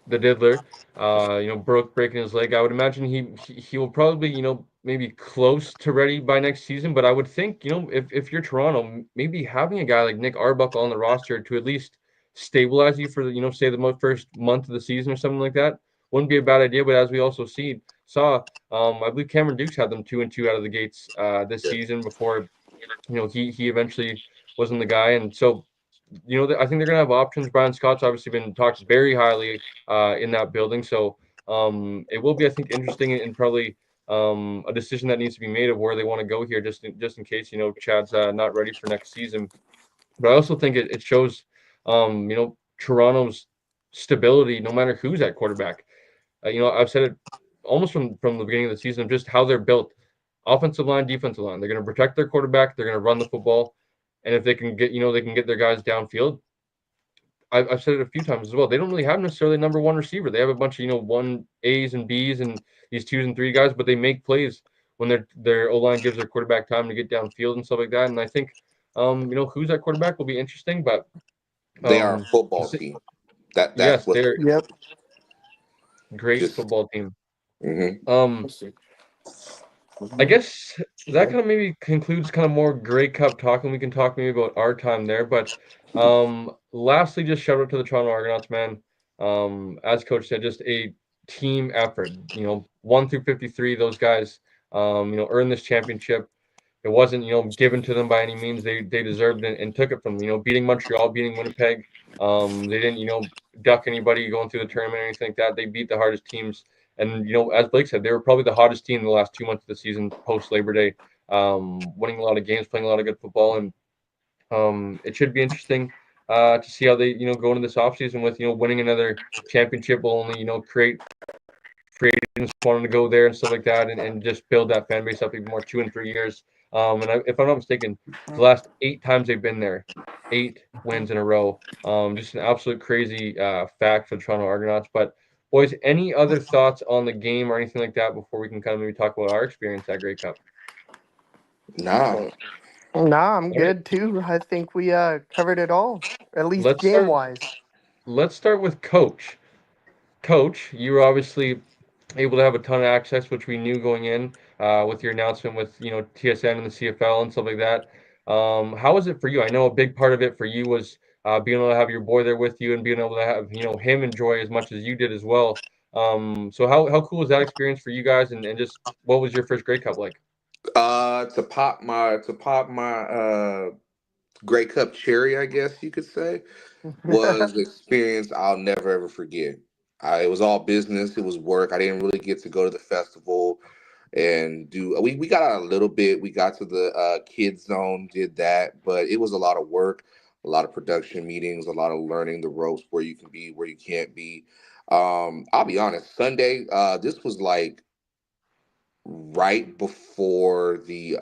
the diddler, broke breaking his leg. I would imagine he will probably, maybe close to ready by next season. But I would think, if you're Toronto, maybe having a guy like Nick Arbuckle on the roster to at least stabilize you for the, say the first month of the season or something like that wouldn't be a bad idea. But as we also saw, I believe Cameron Dukes had them 2-2 out of the gates this Yeah. season before he eventually wasn't the guy. And so I think they're gonna have options. Brian Scott's obviously been talked very highly in that building. So It will be, I think, interesting and probably a decision that needs to be made of where they want to go here, just in case Chad's not ready for next season. But I also think it shows Toronto's stability, no matter who's at quarterback. I've said it almost from the beginning of the season of just how they're built, offensive line, defensive line. They're going to protect their quarterback. They're going to run the football, and if they can get their guys downfield. I've said it a few times as well. They don't really have necessarily a number one receiver. They have a bunch of 1As and Bs and these 2s and 3 guys, but they make plays when their O line gives their quarterback time to get downfield and stuff like that. And I think who's that quarterback will be interesting, but They are a um, football team. That's yes, what they're Yep. great just. football team. Mhm. Um, I guess that kind of maybe concludes kind of more Grey Cup talk, and we can talk maybe about our time there. But lastly, just shout out to the Toronto Argonauts, man. As coach said, just a team effort. 1 through 53, those guys, earned this championship. It wasn't, given to them by any means. They deserved it and took it from, beating Montreal, beating Winnipeg. They didn't, duck anybody going through the tournament or anything like that. They beat the hardest teams. And, as Blake said, they were probably the hottest team in the last 2 months of the season post Labor Day, winning a lot of games, playing a lot of good football. And it should be interesting to see how they, go into this offseason with, winning another championship will only, create free agents wanting to go there and stuff like that, and just build that fan base up even more 2 and 3 years. If I'm not mistaken, the last 8 times they've been there, 8 wins in a row. Just an absolute crazy fact for the Toronto Argonauts. But boys, any other thoughts on the game or anything like that before we can kind of maybe talk about our experience at Grey Cup? Nah. Nah, I'm All right, good too. I think we covered it all, at least let's game start. wise. Let's start with Coach. Coach, you were obviously able to have a ton of access, which we knew going in with your announcement with TSN and the CFL and stuff like that. How was it for you? I know a big part of it for you was being able to have your boy there with you and being able to have him enjoy as much as you did as well. So how cool was that experience for you guys, and just what was your first Grey Cup like? To pop my Grey Cup cherry, I guess you could say, was an experience I'll never ever forget. It was all business. It was work. I didn't really get to go to the festival and do. We got out a little bit. We got to the kids zone, did that, but it was a lot of work, a lot of production meetings, a lot of learning the ropes, where you can be, where you can't be. I'll be honest. Sunday, this was like right before the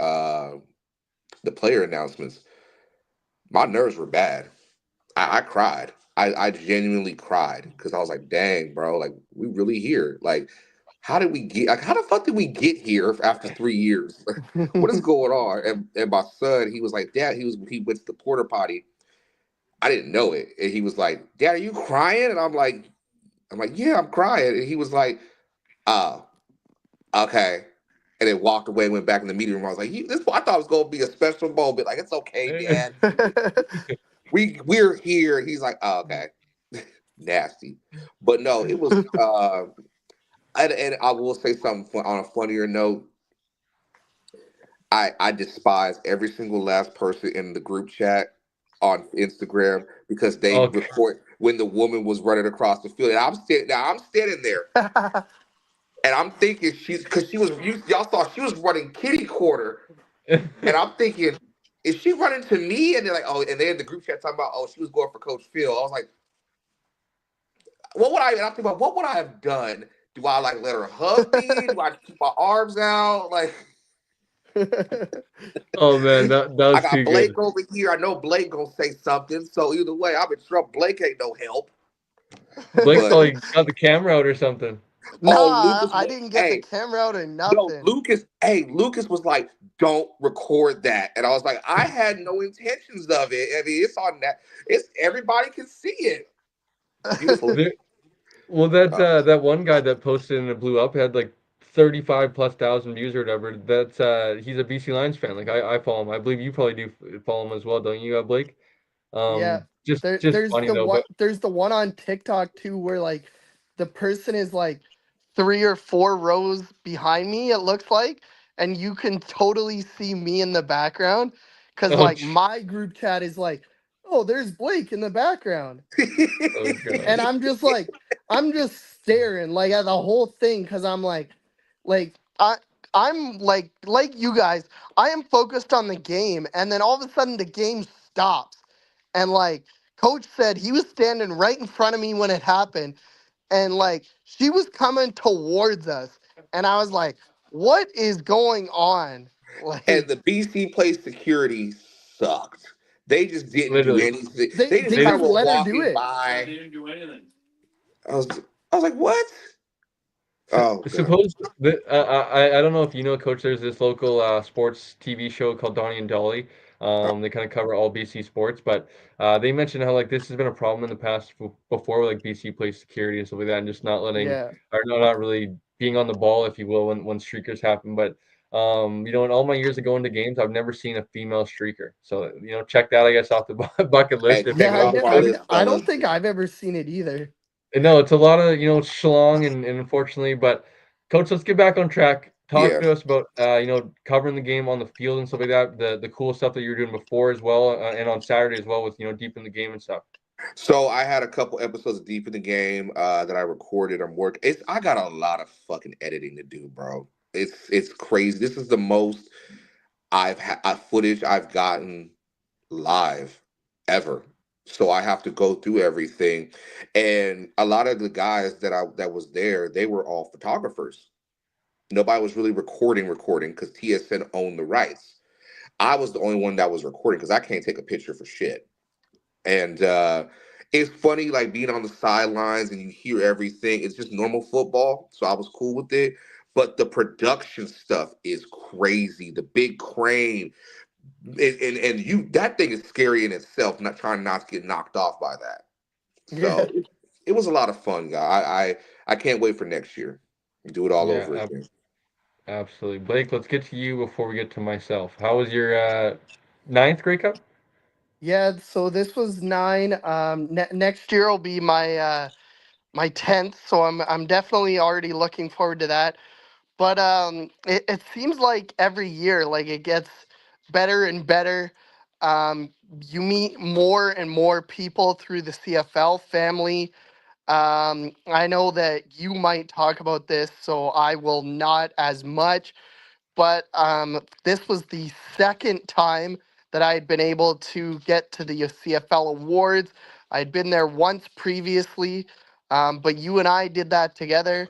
player announcements. My nerves were bad. I cried. I genuinely cried because I was like, dang, bro, like we really here. Like, how did we get how the fuck did we get here after 3 years? What is going on? And my son, he was like, Dad, he went to the porta potty. I didn't know it. And he was like, Dad, are you crying? And I'm like, yeah, I'm crying. And he was like, oh, okay. And then walked away, went back in the meeting room. I was like, I thought it was gonna be a special moment. Like, it's okay, Dad. We're here. He's like, oh, okay. Nasty. But no, it was and I will say something on a funnier note. I despise every single last person in the group chat on Instagram because they Okay. report when the woman was running across the field. And I'm standing there and I'm thinking because y'all saw she was running kitty quarter. And I'm thinking, is she running to me? And they're like, oh, and they're in the group chat talking about, oh, she was going for Coach Phil. I was like, and I'm thinking about what would I have done? Do I like let her hug me? Do I keep my arms out? Like, Oh man, that I was got too good. Blake over here. I know Blake gonna say something. So either way, I'm in trouble. Blake ain't no help. Blake But probably got the camera out or something. oh, Nah, Lucas, I didn't get the hey, camera out or no, nothing. Lucas was like, don't record that. And I was like, I had no intentions of it. I mean, it's on that. It's everybody can see it. Beautiful. There, Well, that Uh, that one guy that posted and it blew up had like 35 plus thousand views or whatever. That's he's a BC Lions fan. Like I follow him. I believe you probably do follow him as well, don't you, Blake? Yeah. Just funny though. But There's the one on TikTok too where like the person is like 3 or 4 rows behind me, it looks like, and you can totally see me in the background. Cause oh, like my group chat is like, oh, there's Blake in the background. Oh And god. I'm just staring like at the whole thing because like I'm like you guys, I am focused on the game, and then all of a sudden the game stops, and like coach said, he was standing right in front of me when it happened, and like she was coming towards us, and I was like, what is going on? And Like the BC place security sucked. They just didn't do Literally. anything. they They just they They kind just of just were let her do walking it. by. They didn't do anything. I was, I was like, what? Oh god. suppose that I don't know if you know, Coach. There's this local sports TV show called Donnie and Dolly. They kind of cover all BC sports, but they mentioned how like this has been a problem in the past before, with like BC plays security and stuff like that, and just not letting Yeah. or not really being on the ball, if you will, when streakers happen. But in all my years of going to games, I've never seen a female streaker. So check that, I guess, off the bucket Hey, list. If Yeah, check it off our list, I don't fellas. think I've ever seen it either. no, it's a lot of, schlong and unfortunately, but coach, let's get back on track. Talk Yeah. to us about covering the game on the field and stuff like that. The cool stuff that you were doing before as well, and on Saturday as well with deep in the game and stuff. So I had a couple episodes of Deep in the Game that I recorded. I'm working. I got a lot of fucking editing to do, bro. It's crazy. This is the most footage I've gotten live ever. So I have to go through everything, and a lot of the guys that was there, they were all photographers. Nobody was really recording because TSN owned the rights. I was the only one that was recording because I can't take a picture for shit. And it's funny, like being on the sidelines and you hear everything. It's just normal football, so I was cool with it. But the production stuff is crazy. The big crane, and you that thing is scary in itself. Not trying not to get knocked off by that. Yeah. So it was a lot of fun, guy. I can't wait for next year. Do it all Yeah, over again. absolutely. Blake, let's get to you before we get to myself. How was your ninth Grey Cup? Yeah, so this was 9. Next year will be my 10th, so I'm definitely already looking forward to that. But it seems like every year, like it gets better and better. You meet more and more people through the CFL family. I know that you might talk about this, so I will not as much. But this was the second time that I had been able to get to the CFL Awards. I had been there once previously, but you and I did that together.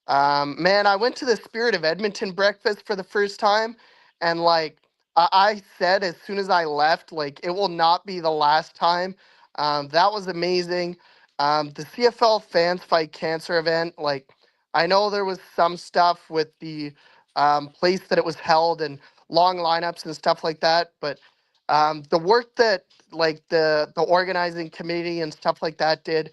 Man, I went to the Spirit of Edmonton breakfast for the first time, and like I said, as soon as I left, like it will not be the last time. That was amazing. The CFL Fans Fight Cancer event, like I know there was some stuff with the place that it was held and long lineups and stuff like that. But the work that like the organizing committee and stuff like that did,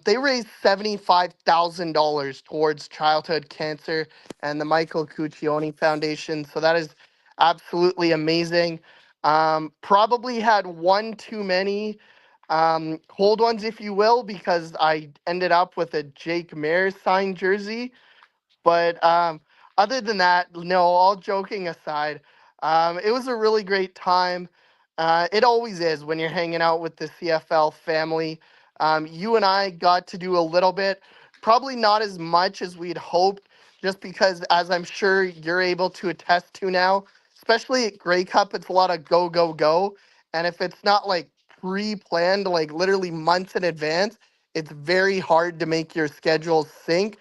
they raised $75,000 towards childhood cancer and the Michael Cuccione Foundation. So that is absolutely amazing. Probably had one too many cold ones, if you will, because I ended up with a Jake Mayer signed jersey. But other than that, no, all joking aside, it was a really great time. It always is when you're hanging out with the CFL family. You and I got to do a little bit, probably not as much as we'd hoped, just because, as I'm sure you're able to attest to now, especially at Grey Cup, it's a lot of go, go, go. And if it's not like pre planned, like literally months in advance, it's very hard to make your schedule sync,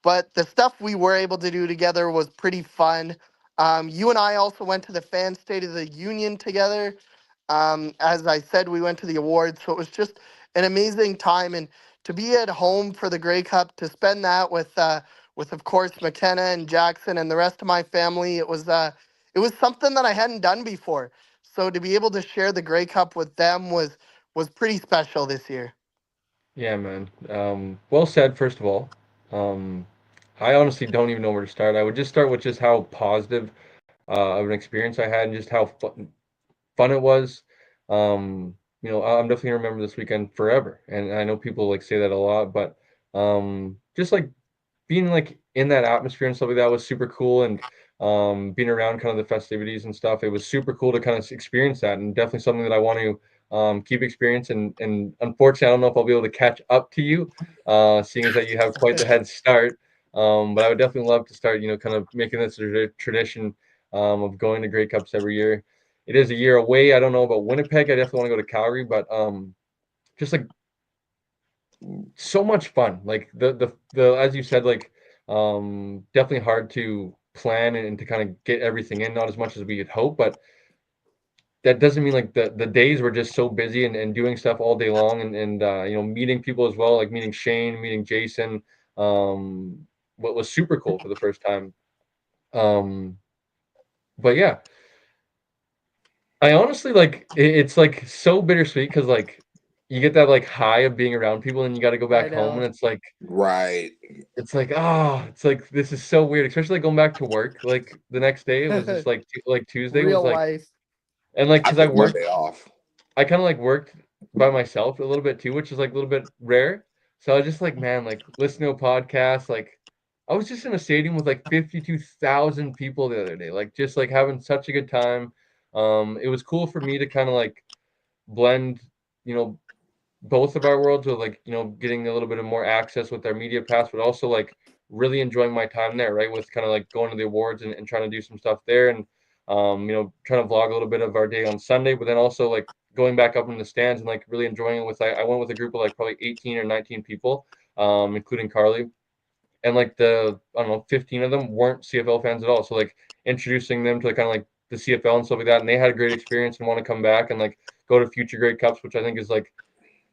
but the stuff we were able to do together was pretty fun. You and I also went to the Fan State of the Union together. As I said, we went to the awards, so it was just an amazing time. And to be at home for the Grey Cup, to spend that with of course McKenna and Jackson and the rest of my family, it was something that I hadn't done before. So to be able to share the Grey Cup with them was pretty special this year. Yeah, man. Well said, first of all. Um, I honestly don't even know where to start. I would just start with just how positive of an experience I had and just how fun it was. I'm definitely gonna remember this weekend forever. And I know people like say that a lot, but just like being like in that atmosphere and stuff like that was super cool. And being around kind of the festivities and stuff, it was super cool to kind of experience that, and definitely something that I want to keep experience, and unfortunately, I don't know if I'll be able to catch up to you, seeing as that you have quite the head start. But I would definitely love to start, kind of making this a tradition of going to Grey Cups every year. It is a year away. I don't know about Winnipeg. I definitely want to go to Calgary, but just like so much fun. Like the as you said, like definitely hard to plan and to kind of get everything in, not as much as we could hope, but that doesn't mean like the days were just so busy and doing stuff all day long and meeting people as well, like meeting Shane, meeting Jason, what was super cool for the first time. Um, but yeah, I honestly like it's like so bittersweet because like you get that like high of being around people and you got to go I back home and know. Right. it's like this is so weird, especially like going back to work like the next day. It was just like like Tuesday was Real like, life. and like I because I took worked Monday off. I kind of like worked by myself a little bit too, which is like a little bit rare. So I was just like, man, like listening to a podcast. Like I was just in a stadium with like 52,000 people the other day, like just like having such a good time. It was cool for me to kind of like blend, you know, both of our worlds with like getting a little bit of more access with our media pass, but also like really enjoying my time there, right? With kind of like going to the awards and trying to do some stuff there and trying to vlog a little bit of our day on Sunday, but then also like going back up in the stands and like really enjoying it with I went with a group of like probably 18 or 19 people, including Carly, and like I don't know, 15 of them weren't CFL fans at all. So like introducing them to kind of like the CFL and stuff like that, and they had a great experience and want to come back and like go to future Great Cups, which I think is like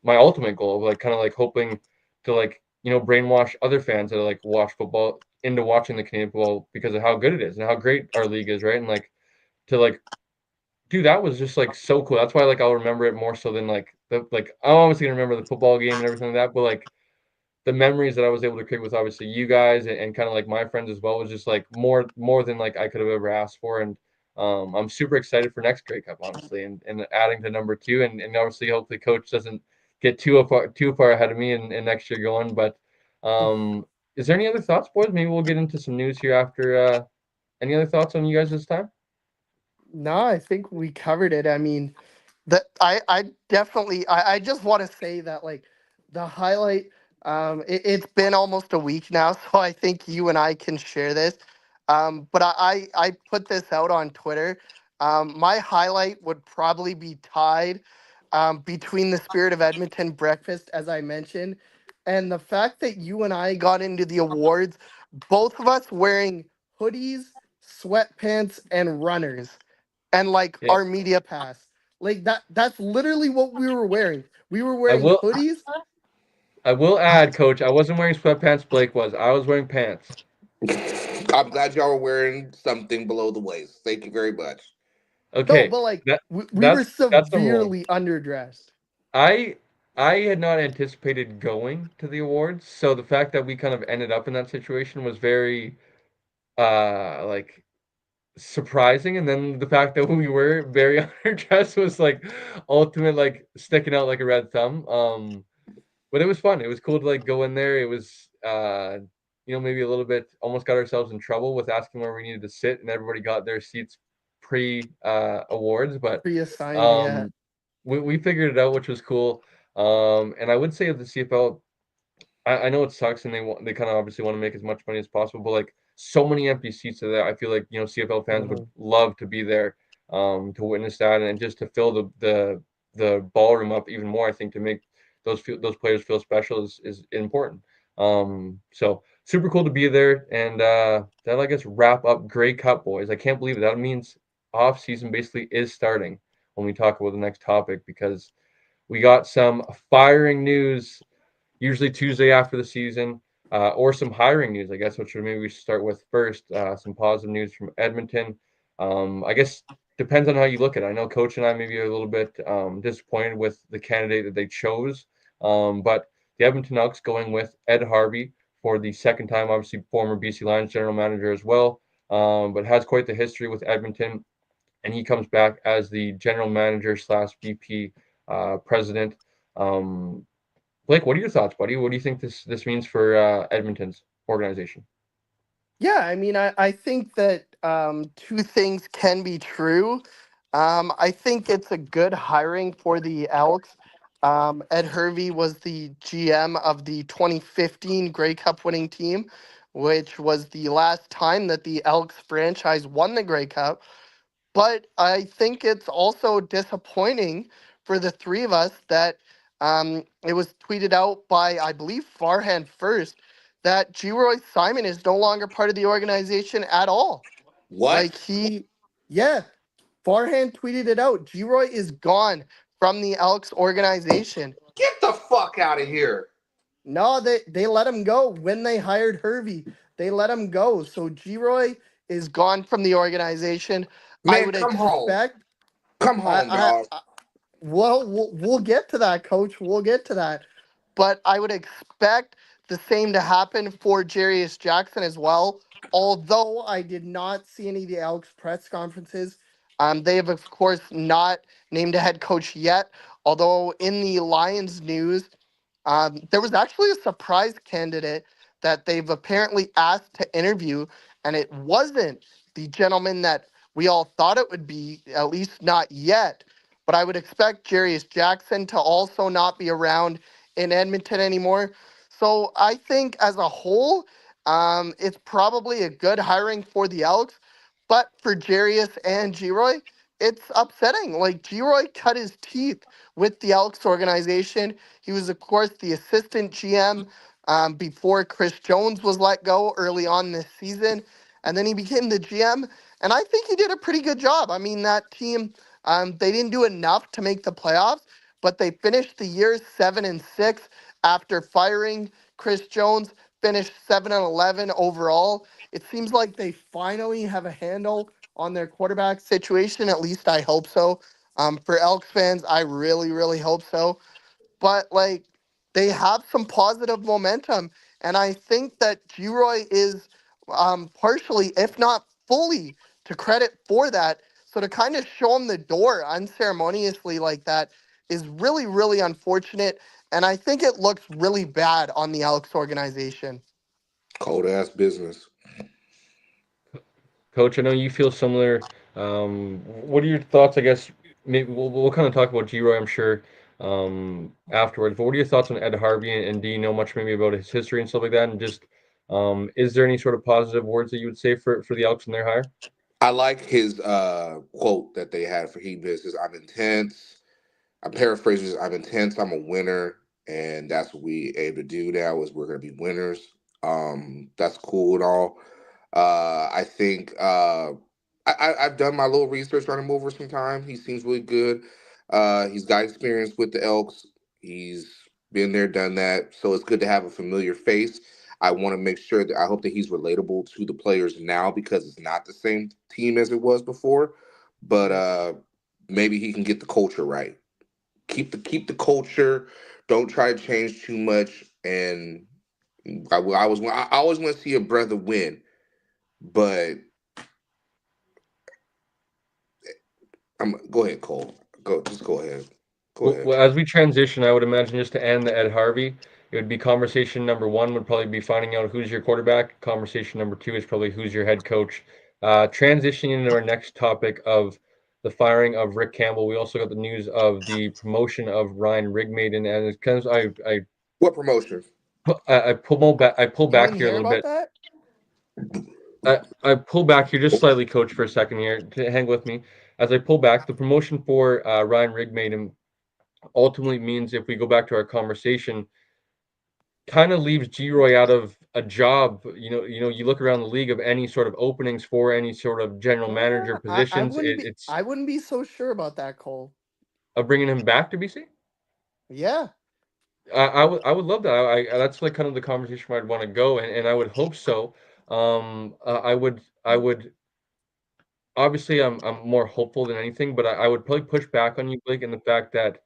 my ultimate goal of like kind of like hoping to like brainwash other fans that like watch football into watching the Canadian football because of how good it is and how great our league is, right? And like to like dude, that was just like so cool. That's why like I'll remember it more so than like the like I'm obviously gonna remember the football game and everything like that, but like the memories that I was able to create with obviously you guys and kind of like my friends as well was just like more than like I could have ever asked for. And I'm super excited for next Grey Cup, honestly, and adding to number two and obviously hopefully coach doesn't get too far ahead of me and next year going. But is there any other thoughts, boys? Maybe we'll get into some news here after any other thoughts on you guys this time? No, I think we covered it. I mean, that I definitely I just want to say that like the highlight it's been almost a week now, so I think you and I can share this. But I put this out on Twitter. My highlight would probably be tied between the Spirit of Edmonton breakfast, as I mentioned, and the fact that you and I got into the awards, both of us wearing hoodies, sweatpants, and runners and like Yeah, our media pass. Like that's literally what we were wearing. We were I wearing will hoodies. I will add, Coach. I wasn't wearing sweatpants. Blake was. I was wearing pants. I'm glad y'all were wearing something below the waist. Thank you very much. No, Okay, but like that we were that's number one. severely underdressed. I I had not anticipated going to the awards, so the fact that we kind of ended up in that situation was very like surprising, and then the fact that we were very underdressed was like ultimate like sticking out like a red thumb. But it was fun. It was cool to like go in there. It was maybe a little bit almost got ourselves in trouble with asking where we needed to sit, and everybody got their seats pre awards, but Pre-assigned, yeah. um we figured it out, which was cool. And I would say of the CFL, I know it sucks, and they kind of obviously want to make as much money as possible, but like so many empty seats are there. I feel like CFL fans would Mhm. love to be there, to witness that and just to fill the ballroom up even more. I think to make those players feel special is important. So super cool to be there, and that'll I guess wrap up Grey Cup, boys. I can't believe it. That means off season basically is starting when we talk about the next topic because we got some firing news usually Tuesday after the season, or some hiring news, I guess, which maybe we should start with first. Some positive news from Edmonton. I guess depends on how you look at it. I know Coach and I maybe are a little bit disappointed with the candidate that they chose, but the Edmonton Elks going with Ed Harvey for the second time, obviously former BC Lions general manager as well, but has quite the history with Edmonton, and he comes back as the general manager slash VP president. Um, Blake, what are your thoughts, buddy? What do you think this means for Edmonton's organization? Yeah, I mean, I think that two things can be true. I think it's a good hiring for the Elks. Ed Hervey was the GM of the 2015 Grey Cup winning team, which was the last time that the Elks franchise won the Grey Cup. But I think it's also disappointing for the three of us that it was tweeted out by, I believe, Farhand first, that G. Roy Simon is no longer part of the organization at all. What? Like yeah, Farhand tweeted it out. G. Roy is gone from the Elks organization. Get the fuck out of here. No, they let him go when they hired Hervey. They let him go. So G. Roy is gone from the organization. I Man, would come home. expect. Come home, dog. Well, we'll get to that, coach. We'll get to that. But I would expect the same to happen for Jarius Jackson as well. Although I did not see any of the Elks press conferences. They have, of course, not named a head coach yet. Although in the Lions news, there was actually a surprise candidate that they've apparently asked to interview, and it wasn't the gentleman that we all thought it would be, at least not yet. But I would expect Jarius Jackson to also not be around in Edmonton anymore. So I think as a whole, it's probably a good hiring for the Elks. But for Jarius and Giroy, it's upsetting. Like Giroy cut his teeth with the Elks organization. He was, of course, the assistant GM before Chris Jones was let go early on this season. And then he became the GM. And I think he did a pretty good job. I mean, that team, they didn't do enough to make the playoffs, but they finished the year 7-6 after firing Chris Jones, finished 7-11 overall. It seems like they finally have a handle on their quarterback situation. At least I hope so. For Elks fans, I really, really hope so. But like they have some positive momentum, and I think that Giroy is partially, if not fully, to credit for that. So to kind of show him the door unceremoniously like that is really, really unfortunate, and I think it looks really bad on the Alex organization. Cold ass business. Coach, I know you feel similar. What are your thoughts? I guess maybe we'll kind of talk about G-Roy, I'm sure, afterwards. But what are your thoughts on Ed Harvey, and do you know much maybe about his history and stuff like that? And just, is there any sort of positive words that you would say for the Elks and their hire? I like his quote that they had for Heat Business. I'm intense. I'm paraphrasing. I'm intense. I'm a winner, and that's what we able to do now. Is we're going to be winners. That's cool and all. I think I've done my little research on him over some time. He seems really good. He's got experience with the Elks. He's been there, done that. So it's good to have a familiar face. I want to make sure that I hope that he's relatable to the players now because it's not the same team as it was before. But Yep. maybe he can get the culture right. Keep the culture. Don't try to change too much. And I always want to see a brother win, but go ahead, Cole. Go ahead. Go ahead. Well, as we transition, I would imagine just to end the Ed Harvey, it would be conversation number one would probably be finding out who's your quarterback. Conversation number two is probably who's your head coach. Transitioning into our next topic of the firing of Rick Campbell, we also got the news of the promotion of Ryan Rigmaiden, and it's kind of What promotion? I pull You back didn't here a hear little about bit. that? I pull back here just slightly, coach, for a second here. To hang with me as I pull back. The promotion for Ryan Rigmaiden ultimately means, if we go back to our conversation, kind of leaves G-Roy out of a job. You look around the league of any sort of openings for any sort of general manager I positions. wouldn't be It's I wouldn't be so sure about that, Cole. bringing him back to BC. Yeah. I would love that. That's like kind of the conversation where I'd want to go, and I would hope so. I would obviously I'm more hopeful than anything, but I would probably push back on you, Blake, in the fact that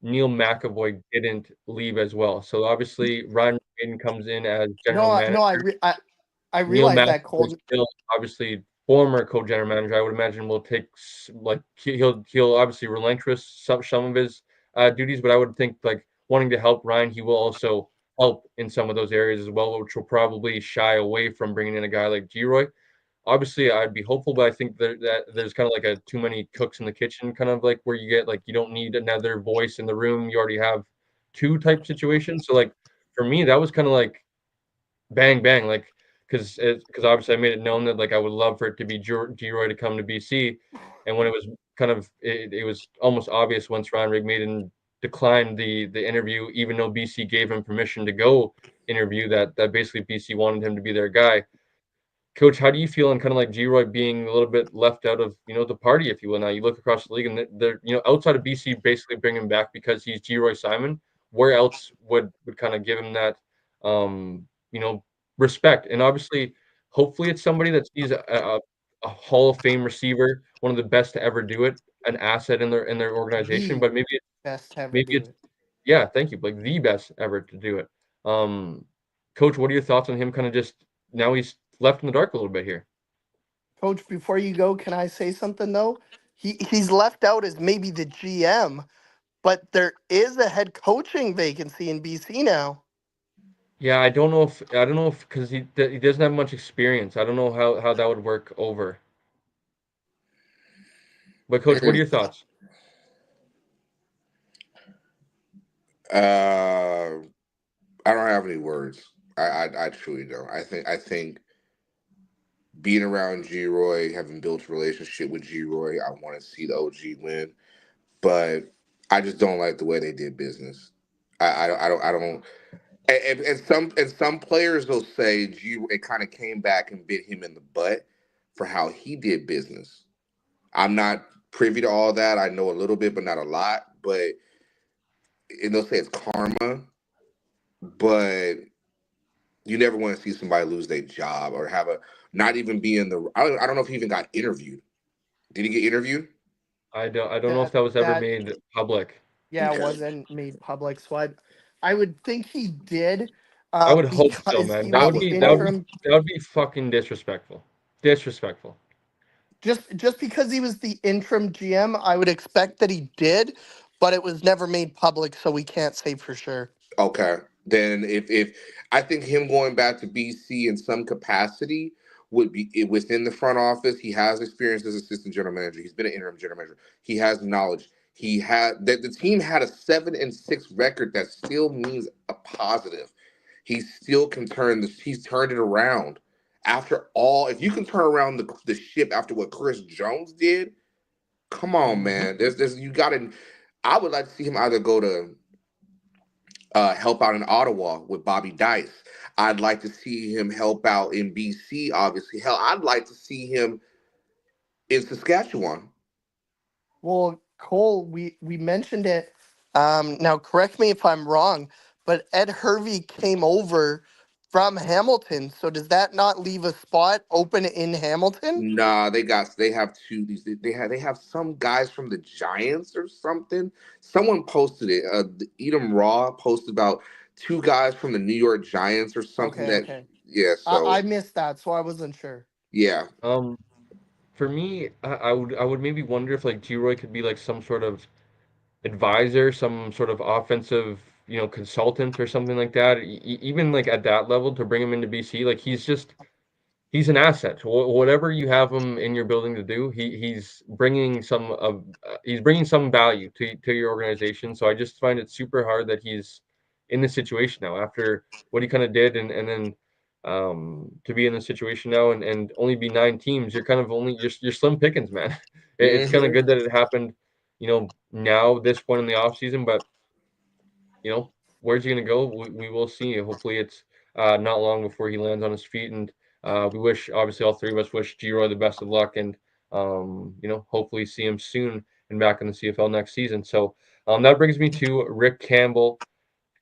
Neil McAvoy didn't leave as well. So obviously Ryan Maiden comes in as general No, manager. I Neil realize that, McAvoy Cole. still obviously former co-general manager. I would imagine will take like he'll obviously relinquish some of his duties, but I would think like wanting to help Ryan, he will also help in some of those areas as well, which will probably shy away from bringing in a guy like Giroy. obviously I'd be hopeful, but I think that there's kind of like a too many cooks in the kitchen, kind of like where you get like you don't need another voice in the room. You already have two type situations. So like for me, that was kind of like bang bang, like because obviously I made it known that like I would love for it to be G-Roy to come to BC, and when it was kind of it was almost obvious once Ryan Rigmaiden declined the interview, even though BC gave him permission to go interview, that basically BC wanted him to be their guy. Coach, how do you feel on kind of like G-Roy being a little bit left out of, the party, if you will? Now you look across the league and they're, outside of BC basically bring him back because he's G-Roy Simon. Where else would kind of give him that, um, you know, respect? And obviously, hopefully it's somebody that sees a Hall of Fame receiver, one of the best to ever do it, an asset in their organization. The But best to ever maybe do it's it. yeah, thank you, like the best ever to do it. Um, Coach, what are your thoughts on him? Kind of just now he's left in the dark a little bit here. Coach, before you go, can I say something though? He's left out as maybe the GM, but there is a head coaching vacancy in BC now. Yeah, I don't know if because he doesn't have much experience. I don't know how that would work over. But coach, what are Mm. your thoughts? Uh, I don't have any words. I truly don't. I think being around G Roy, having built a relationship with G Roy, I want to see the OG win. But I just don't like the way they did business. I don't. And some players will say G it kind of came back and bit him in the butt for how he did business. I'm not privy to all that. I know a little bit, but not a lot. But and they'll say it's karma, but you never want to see somebody lose their job or have a not even be in the. I don't know if he even got interviewed. Did he get interviewed? I don't know if That that was ever that made public. yeah Okay. wasn't made public, so I would think he did, I would hope so, because man. he That was I would would the be that would hope. be interim. that would be fucking disrespectful. Disrespectful. Just because he was the interim GM, I would expect that he did, but it was never made public, so we can't say for sure. Okay. Then if I think him going back to BC in some capacity would be within the front office. He has experience as assistant general manager. He's been an interim general manager. He has knowledge. He had that the team had a 7-6 record that still means a positive. He still can turn this. He's turned it around after all. If you can turn around the ship after what Chris Jones did, come on, man. There's you got to. I would like to see him either go to help out in Ottawa with Bobby Dice. I'd like to see him help out in BC, obviously. Hell, I'd like to see him in Saskatchewan. Well, Cole, we mentioned it. Now, correct me if I'm wrong, but Ed Hervey came over from Hamilton. So does that not leave a spot open in Hamilton? Nah, they have two these they have some guys from the Giants or something. Someone posted it. Edom Raw posted about two guys from the New York Giants or something Okay, that okay. yeah, I so missed that, so I wasn't sure. yeah. Um, for me, I would maybe wonder if like G-Roy could be like some sort of advisor, some sort of offensive, consultant or something like that. Even like at that level to bring him into BC, like he's an asset. Whatever you have him in your building to do, he's bringing some value to your organization. So I just find it super hard that he's in this situation now after what he kind of did, and then to be in this situation now and only be 9 teams. You're kind of only you're slim pickings, man. It's kind of Hmm. good that it happened, now this point in the off season, but where's he going to go? We will see. Hopefully, it's not long before he lands on his feet. And we wish, obviously, all three of us wish G-Roy the best of luck, and hopefully see him soon and back in the CFL next season. So that brings me to Rick Campbell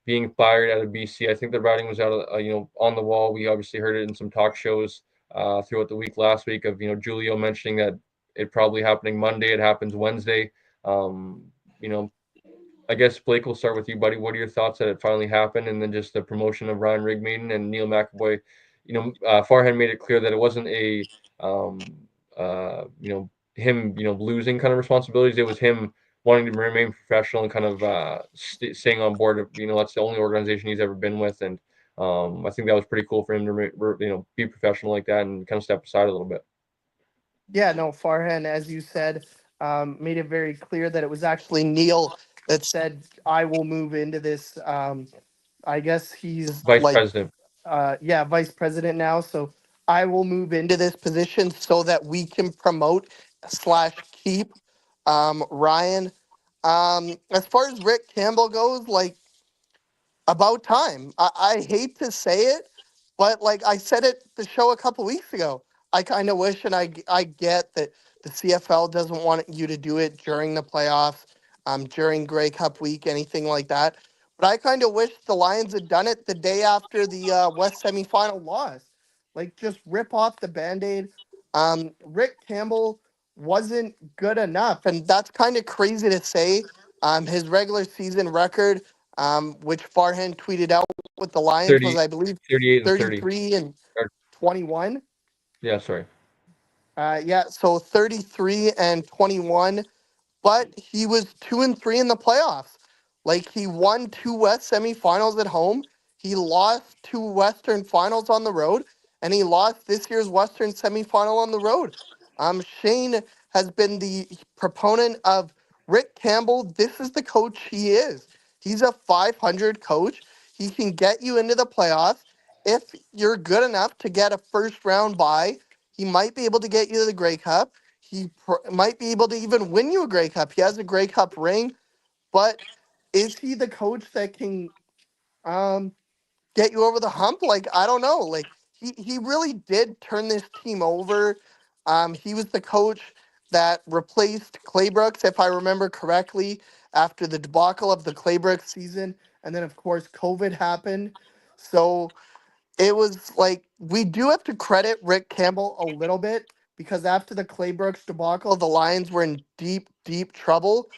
being fired out of BC. I think the writing was out, on the wall. We obviously heard it in some talk shows throughout the week last week of Julio mentioning that it probably happening Monday. It happens Wednesday. Um, you know, I guess Blake, we'll start with you, buddy. What are your thoughts that it finally happened, and then just the promotion of Ryan Rigmaiden and Neil McAvoy? Farhan made it clear that it wasn't a, him, losing kind of responsibilities. It was him wanting to remain professional and kind of staying on board. That's the only organization he's ever been with, and I think that was pretty cool for him to, be professional like that and kind of step aside a little bit. Yeah, no, Farhan, as you said, made it very clear that it was actually Neil that said, I will move into this. I guess he's Vice like, president. yeah, vice president now. So I will move into this position so that we can promote slash keep Ryan. As far as Rick Campbell goes, like, about time. I hate to say it, but like I said it the show a couple weeks ago. I kind of wish, and I get that the CFL doesn't want you to do it during the playoffs, during Grey Cup week, anything like that. But I kind of wish the Lions had done it the day after the West semifinal loss. Like, just rip off the Band-Aid. Rick Campbell wasn't good enough, and that's kind of crazy to say. His regular season record, which Farhan tweeted out with the Lions, was, 30, I believe, 38 and 30. 33 and Or- 21. Yeah, sorry. Yeah, so 33 and 21, but he was 2-3 in the playoffs. Like, he won two West semifinals at home. He lost two Western finals on the road, and he lost this year's Western semifinal on the road. Shane has been the proponent of Rick Campbell. This is the coach he is. He's a 500 coach. He can get you into the playoffs. If you're good enough to get a first round bye, he might be able to get you to the Grey Cup. Might be able to even win you a Grey Cup. He has a Grey Cup ring, but is he the coach that can um, get you over the hump? Like, I don't know. Like, he really did turn this team over. He was the coach that replaced Claybrooks, if I remember correctly, after the debacle of the Claybrooks season, and then of course COVID happened. So it was like, we do have to credit Rick Campbell a little bit, because after the Claybrooks debacle, the Lions were in deep, deep trouble.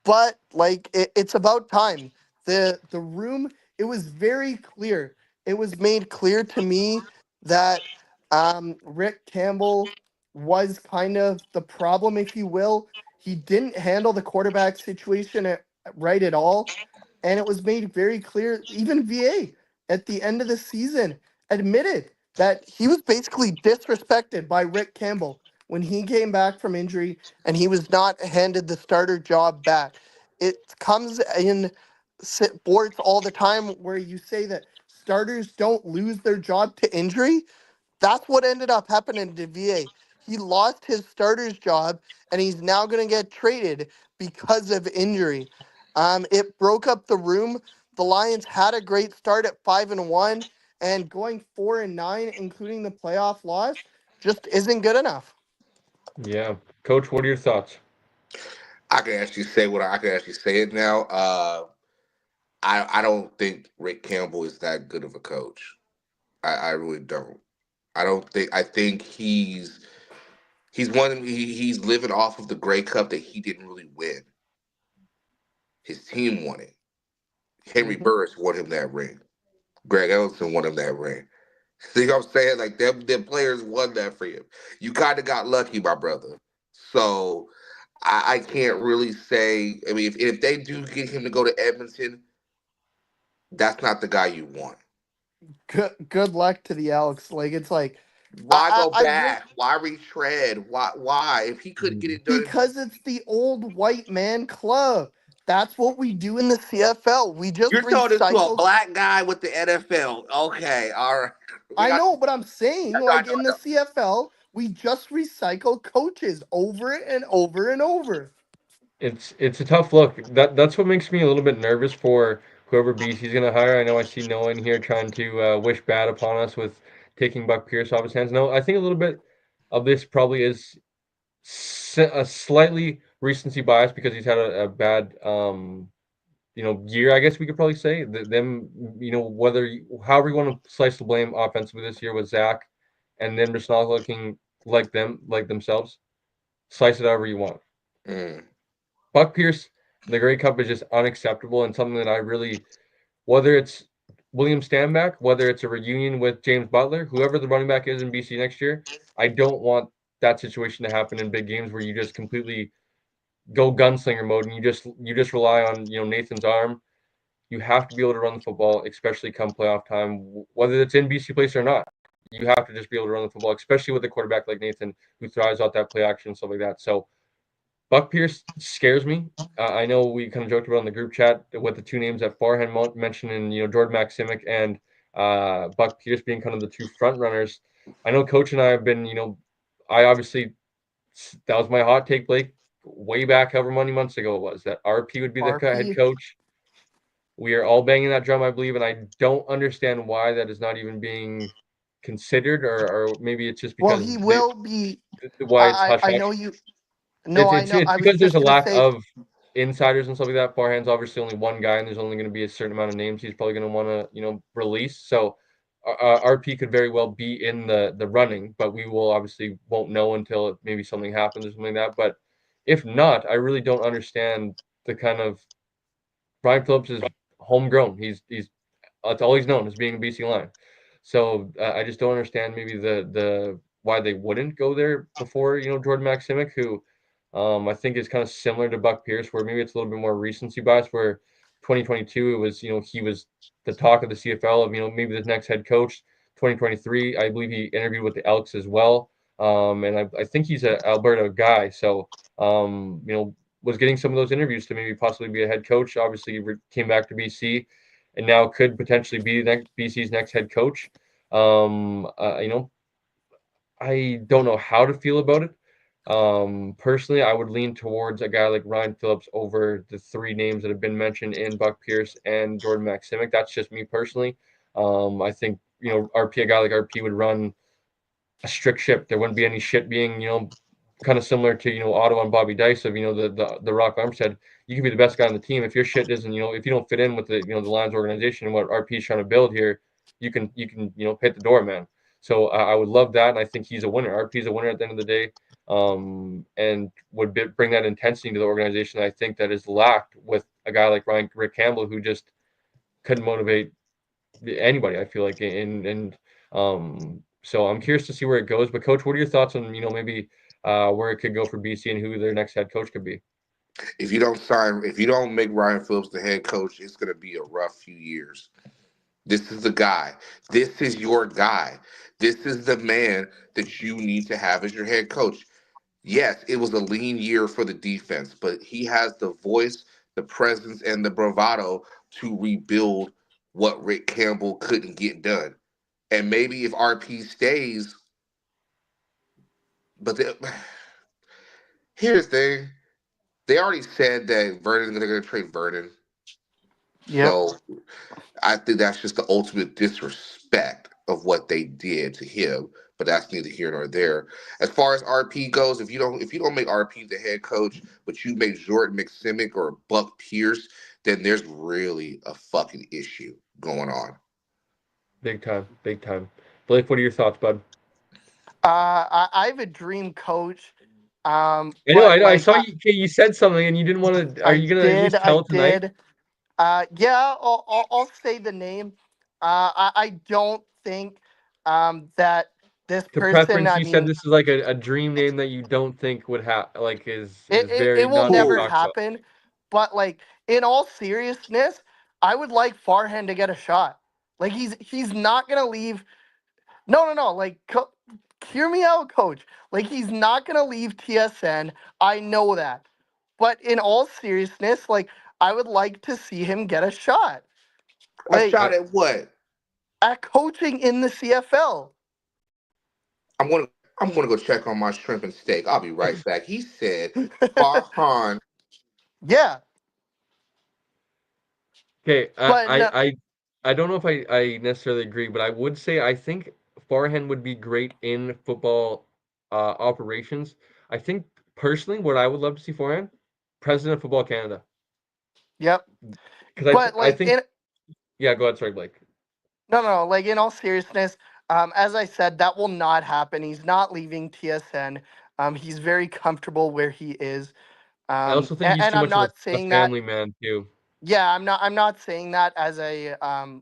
But like, it's about time. The room, it was very clear. It was made clear to me that Rick Campbell was kind of the problem, if you will. He didn't handle the quarterback situation right at all, and it was made very clear. Even VA at the end of the season admitted that he was basically disrespected by Rick Campbell when he came back from injury, and he was not handed the starter job back. It comes in boards all the time where you say that starters don't lose their job to injury. That's what ended up happening to VA. He lost his starter's job, and he's now going to get traded because of injury. It broke up the room. The Lions had a great start at 5-1, and going 4-9, including the playoff loss, just isn't good enough. Yeah. Coach, what are your thoughts? I can actually say what I can actually say it now. I don't think Rick Campbell is that good of a coach. I really don't. I think he's living off of the Grey Cup that he didn't really win. His team won it. Henry Mhm. Burris won him that ring. Greg Ellison won him that ring. See what I'm saying? Like them players won that for him. You kind of got lucky, my brother. So I can't really say. I mean, if they do get him to go to Edmonton, that's not the guy you want. Good luck to the Elks. Like, it's like, Why go I wish, back? Why retread? Why? If he couldn't get Mm. it done in because it's the old white man club. That's what we do in the CFL. We just You're telling this to a recycle. black guy with the NFL. Okay, all right. We I got. know, but I'm saying, I like, know. in the CFL, we just recycle coaches over and over and over. It's a tough look. That's what makes me a little bit nervous for whoever BC's gonna hire. I know I see Noah in here trying to wish bad upon us with taking Buck Pierce off his hands. No, I think a little bit of this probably is a slightly recency bias because he's had a bad year. I guess we could probably say them. However you want to slice the blame offensively this year with Zach, and them just not looking like themselves. Slice it however you want. Mm. Buck Pierce in the Grey Cup is just unacceptable and something that I really, whether it's William Stanback, whether it's a reunion with James Butler, whoever the running back is in BC next year, I don't want that situation to happen in big games where you just completely go gunslinger mode and you just rely on Nathan's arm. You have to be able to run the football, especially come playoff time, whether it's in BC place or not. you have to just be able to run the football, especially with a quarterback like Nathan who thrives off that play action and stuff like that. So Buck Pierce scares me. I know we kind of joked about in the group chat with the two names that Farhan mentioned, and Jordan Maximic and Buck Pierce being kind of the two front runners. I know Coach and I have been, I obviously that was my hot take, Blake, way back however many months ago it was that RP would be the head RP. coach. We are all banging that drum, I believe, and I don't understand why that is not even being considered, or maybe it's just Well, because he will be. why it's hush I hush. know you. No, I know. It's I was because there's a just gonna lack say. of insiders and stuff like that. Farhan's obviously only one guy, and there's only going to be a certain amount of names he's probably going to want to, release. So RP could very well be in the running, but we will obviously won't know until maybe something happens or something like that. But if not, I really don't understand the kind of Brian Phillips is homegrown. He's that's all he's known as being a BC Lion. So I just don't understand maybe the why they wouldn't go there before Jordan Maximic, who I think is kind of similar to Buck Pierce, where maybe it's a little bit more recency bias. Where 2022 it was he was the talk of the CFL of maybe the next head coach. 2023 I believe he interviewed with the Elks as well, and I think he's an Alberta guy. So was getting some of those interviews to maybe possibly be a head coach. Obviously, he came back to BC and now could potentially be BC's next head coach. I don't know how to feel about it. Personally, I would lean towards a guy like Ryan Phillips over the three names that have been mentioned in Buck Pierce and Jordan Maximic. That's just me personally. I think RP, a guy like RP would run a strict ship. There wouldn't be any shit being, kind of similar to, Ottawa and Bobby Dice of, the Rock Armstead. You can be the best guy on the team. If your shit isn't, if you don't fit in with the, the Lions organization and what RP is trying to build here, you can hit the door, man. So I would love that. And I think he's a winner. RP is a winner at the end of the day. And would bring that intensity to the organization. I think that is lacked with a guy like Rick Campbell, who just couldn't motivate anybody. I feel like, so I'm curious to see where it goes. But Coach, what are your thoughts on maybe where it could go for BC and who their next head coach could be? If you don't make Ryan Phillips the head coach, it's going to be a rough few years. This is the guy. This is your guy. This is the man that you need to have as your head coach. Yes, it was a lean year for the defense, but he has the voice, the presence, and the bravado to rebuild what Rick Campbell couldn't get done. And maybe if RP stays, but here's the thing: they already said that Vernon they're going to trade Vernon, Yep. so I think that's just the ultimate disrespect of what they did to him. But that's neither here nor there. As far as RP goes, if you don't make RP the head coach, but you make Jordan McSimic or Buck Pierce, then there's really a fucking issue going on. Big time, big time. Blake, what are your thoughts, bud? I have a dream coach. I But know. I like saw you. Okay, you said something, and you didn't want to. Are you gonna at least I tell it tonight? did. Yeah, I'll say the name. I don't think that this To person. preference, I you said mean, this is like a dream name that you don't think would have like is it very will not being never Who? talked about. happen. But like in all seriousness, I would like Farhan to get a shot. Like he's not gonna leave. No. Like hear me out, coach. Like he's not gonna leave TSN. I know that. But in all seriousness, like I would like to see him get a shot. A Like shot I, at what? at coaching in the CFL. I'm gonna go check on my shrimp and steak. I'll be right back. He said Farhan. Yeah, okay, but no, I don't know if I necessarily agree, but I would say I think Farhan would be great in football operations. I think personally, what I would love to see Farhan, President of Football Canada, yep. because But I like think yeah. Go ahead, sorry, Blake. no, like in all seriousness, as I said, that will not happen. He's not leaving TSN. He's very comfortable where he is. I also think he's And too I'm much of not a saying that. family man too. Yeah, I'm not saying that as a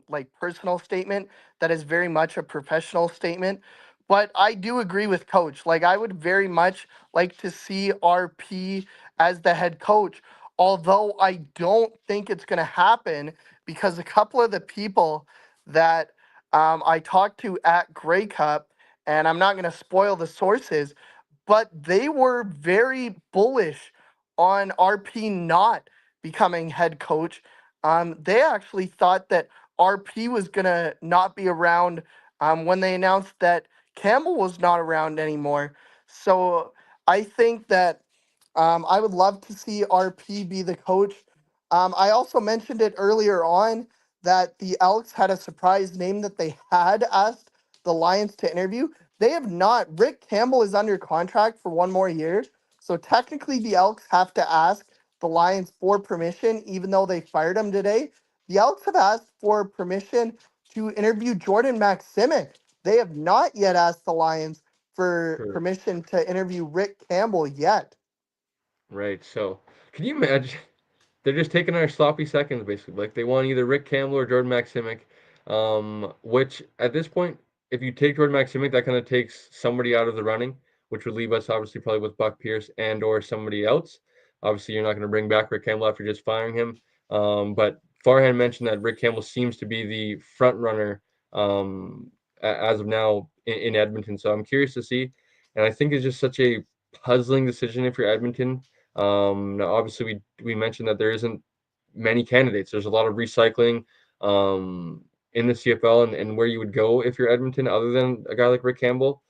like personal statement. That is very much a professional statement. But I do agree with coach. Like I would very much like to see RP as the head coach. Although I don't think it's going to happen because a couple of the people that I talked to at Grey Cup, and I'm not going to spoil the sources, but they were very bullish on RP not becoming head coach. They actually thought that RP was going to not be around when they announced that Campbell was not around anymore. So I think that I would love to see RP be the coach. I also mentioned it earlier on that the Elks had a surprise name that they had asked the Lions to interview. They have not. Rick Campbell is under contract for 1 more year. So technically, the Elks have to ask the Lions for permission, even though they fired him today. The Elks have asked for permission to interview Jordan Maximic. They have not yet asked the Lions for Sure. permission to interview Rick Campbell yet. Right. So, can you imagine? They're just taking our sloppy seconds, basically. Like they want either Rick Campbell or Jordan Maximic. Which at this point, if you take Jordan Maximic, that kind of takes somebody out of the running, which would leave us obviously probably with Buck Pierce and or somebody else. Obviously, you're not going to bring back Rick Campbell after just firing him. But Farhan mentioned that Rick Campbell seems to be the front runner as of now in Edmonton. So I'm curious to see. And I think it's just such a puzzling decision if you're Edmonton. Now obviously we mentioned that there isn't many candidates. There's a lot of recycling in the CFL and where you would go if you're Edmonton, other than a guy like Rick Campbell.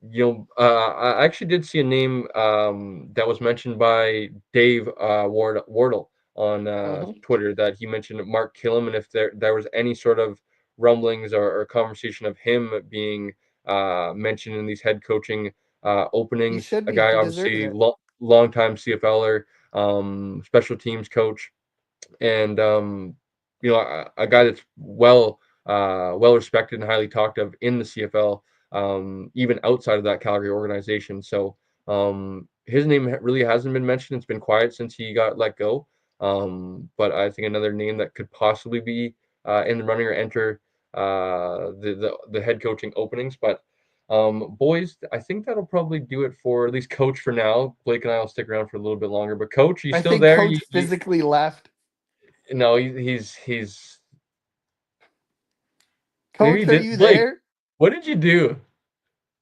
I actually did see a name that was mentioned by Dave Wardle on Hmm. Twitter, that he mentioned Mark Killam, and if there was any sort of rumblings or conversation of him being mentioned in these head coaching He openings, should a be. guy He deserves obviously it. longtime CFLer, special teams coach, and a guy that's well respected and highly talked of in the CFL, even outside of that Calgary organization. So his name really hasn't been mentioned. It's been quiet since he got let go. But I think another name that could possibly be in the running or enter the head coaching openings. But boys, I think that'll probably do it for at least coach for now. Blake and I will stick around for a little bit longer. But coach, are you I still think there? coach physically left. No, he's maybe he Coach, are did. you Blake, there? what did you do?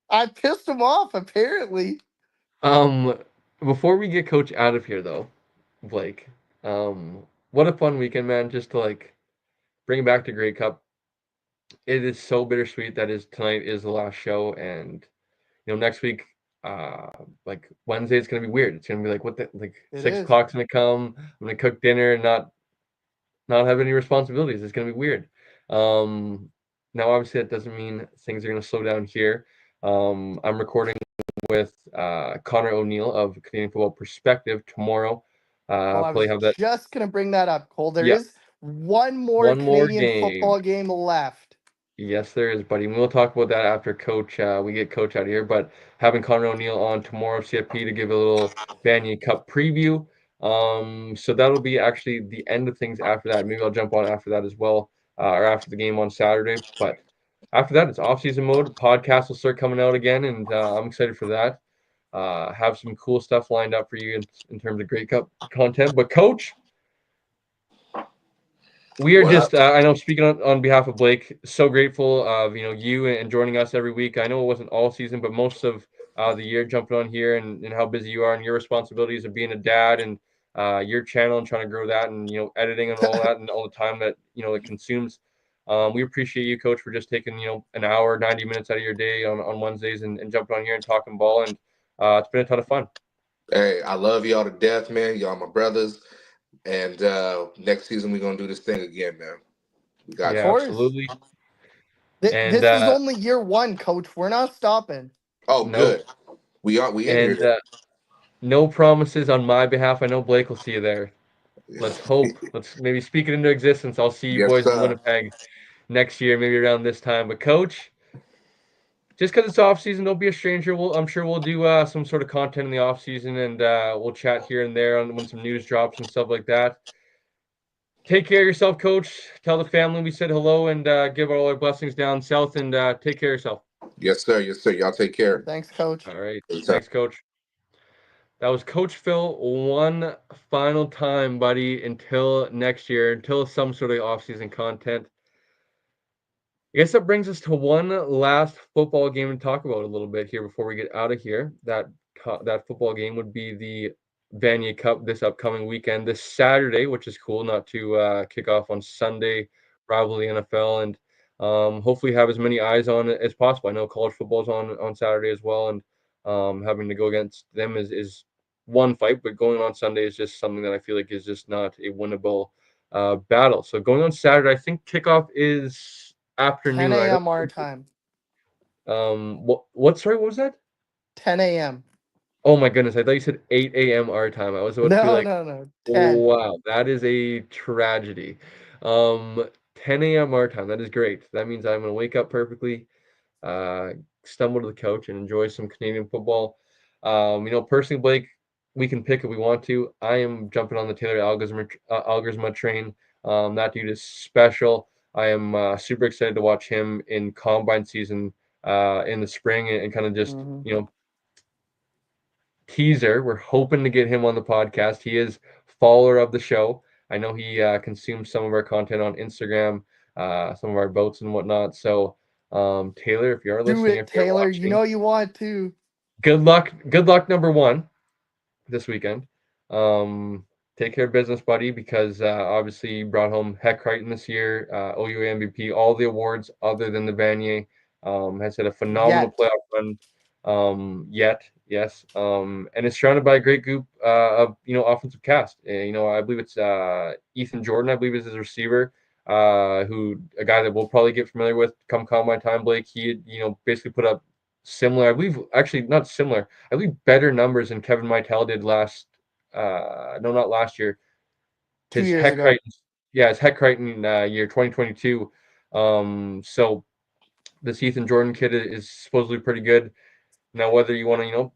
I pissed him off, apparently. Um, before we get Coach out of here, though, Blake, what a fun weekend, man! Just to like bring it back to Grey Cup. It is so bittersweet that is tonight is the last show, and next week, uh, like Wednesday, it's gonna be weird. It's gonna be like what the like It six is. o'clock's gonna come. I'm gonna cook dinner and not have any responsibilities. It's gonna be weird. Um, Now obviously that doesn't mean things are gonna slow down here. I'm recording with Connor O'Neill of Canadian Football Perspective tomorrow. Well, I Probably was have that. just going to bring that up, Cole. There is Yes, one more one more Canadian game. football game left. Yes, there is, buddy. And we'll talk about that after Coach. We get Coach out of here, but having Connor O'Neill on tomorrow of CFP to give a little Banyan Cup preview. So that'll be actually the end of things after that. Maybe I'll jump on after that as well, or after the game on Saturday. But after that, it's off-season mode. Podcasts will start coming out again, and I'm excited for that. Have some cool stuff lined up for you in terms of Great Cup content. But Coach, we are What up? just I know, speaking on behalf of Blake, so grateful of you and joining us every week. I know it wasn't all season, but most of the year jumping on here, and how busy you are and your responsibilities of being a dad, and your channel and trying to grow that, and editing and all that, and all the time that it consumes. We appreciate you, Coach, for just taking an hour, 90 minutes out of your day on Wednesdays, and jumping on here and talking ball, and it's been a ton of fun. Hey, I love y'all to death, man. Y'all my brothers. And next season we're gonna do this thing again, man. We Of got Yeah, you. course. absolutely. And This is only year one, Coach. We're not stopping. Oh, nope. good. We in here And then. no promises on my behalf. I know Blake will see you there. Let's hope. Let's maybe speak it into existence. I'll see you Yes, boys in sir. Winnipeg next year, maybe around this time. But Coach, just because it's off season, don't be a stranger. I'm sure we'll do some sort of content in the off season, and we'll chat here and there on when some news drops and stuff like that. Take care of yourself, Coach. Tell the family we said hello, and give all our blessings down south. And take care of yourself. Yes, sir. Yes, sir. Y'all take care. Thanks, Coach. All right. Anytime. Thanks, Coach. That was Coach Phil one final time, buddy, until next year, until some sort of off-season content. I guess that brings us to one last football game to talk about a little bit here before we get out of here. That football game would be the Vanier Cup this upcoming weekend, this Saturday, which is cool. Not to kick off on Sunday, rival the NFL, and hopefully have as many eyes on it as possible. I know college football is on Saturday as well, and having to go against them is one fight, but going on Sunday is just something that I feel like is just not a winnable battle. So going on Saturday, I think kickoff is 10 afternoon. I a.m. our don't. time. What? Sorry, what was that? 10 a.m. Oh my goodness, I thought you said 8 a.m. our time. I was about to be No, like, no, no. 10. wow, that is a tragedy. 10 a.m. our time. That is great. That means I'm gonna wake up perfectly, uh, stumble to the couch and enjoy some Canadian football. Personally, Blake, we can pick if we want to. I am jumping on the Taylor Algersma train. That dude is special. I am super excited to watch him in combine season in the spring and kind of just Hmm. teaser. We're hoping to get him on the podcast. He is follower of the show. I know he consumes some of our content on Instagram, some of our boats and whatnot. So, Taylor, if you are Do listening, it, if you're Taylor. You watching, know you want to. good luck. Good luck, number one, this weekend. Um, Take care of business, buddy, because obviously you brought home Heck Crichton this year, OUA MVP, all the awards other than the Vanier. Has had a phenomenal Yet. playoff run. Yet, yes, and it's surrounded by a great group of offensive cast. I believe it's Ethan Jordan. I believe is his receiver. Who a guy that we'll probably get familiar with come combine time. Blake, he had, basically put up similar. I believe actually not similar. I believe better numbers than Kevin Mytel did last. No, not last year. 2 His years Heck ago. Crichton, yeah, his Heck Crichton year 2022. So this Ethan Jordan kid is supposedly pretty good. Now, whether you want to,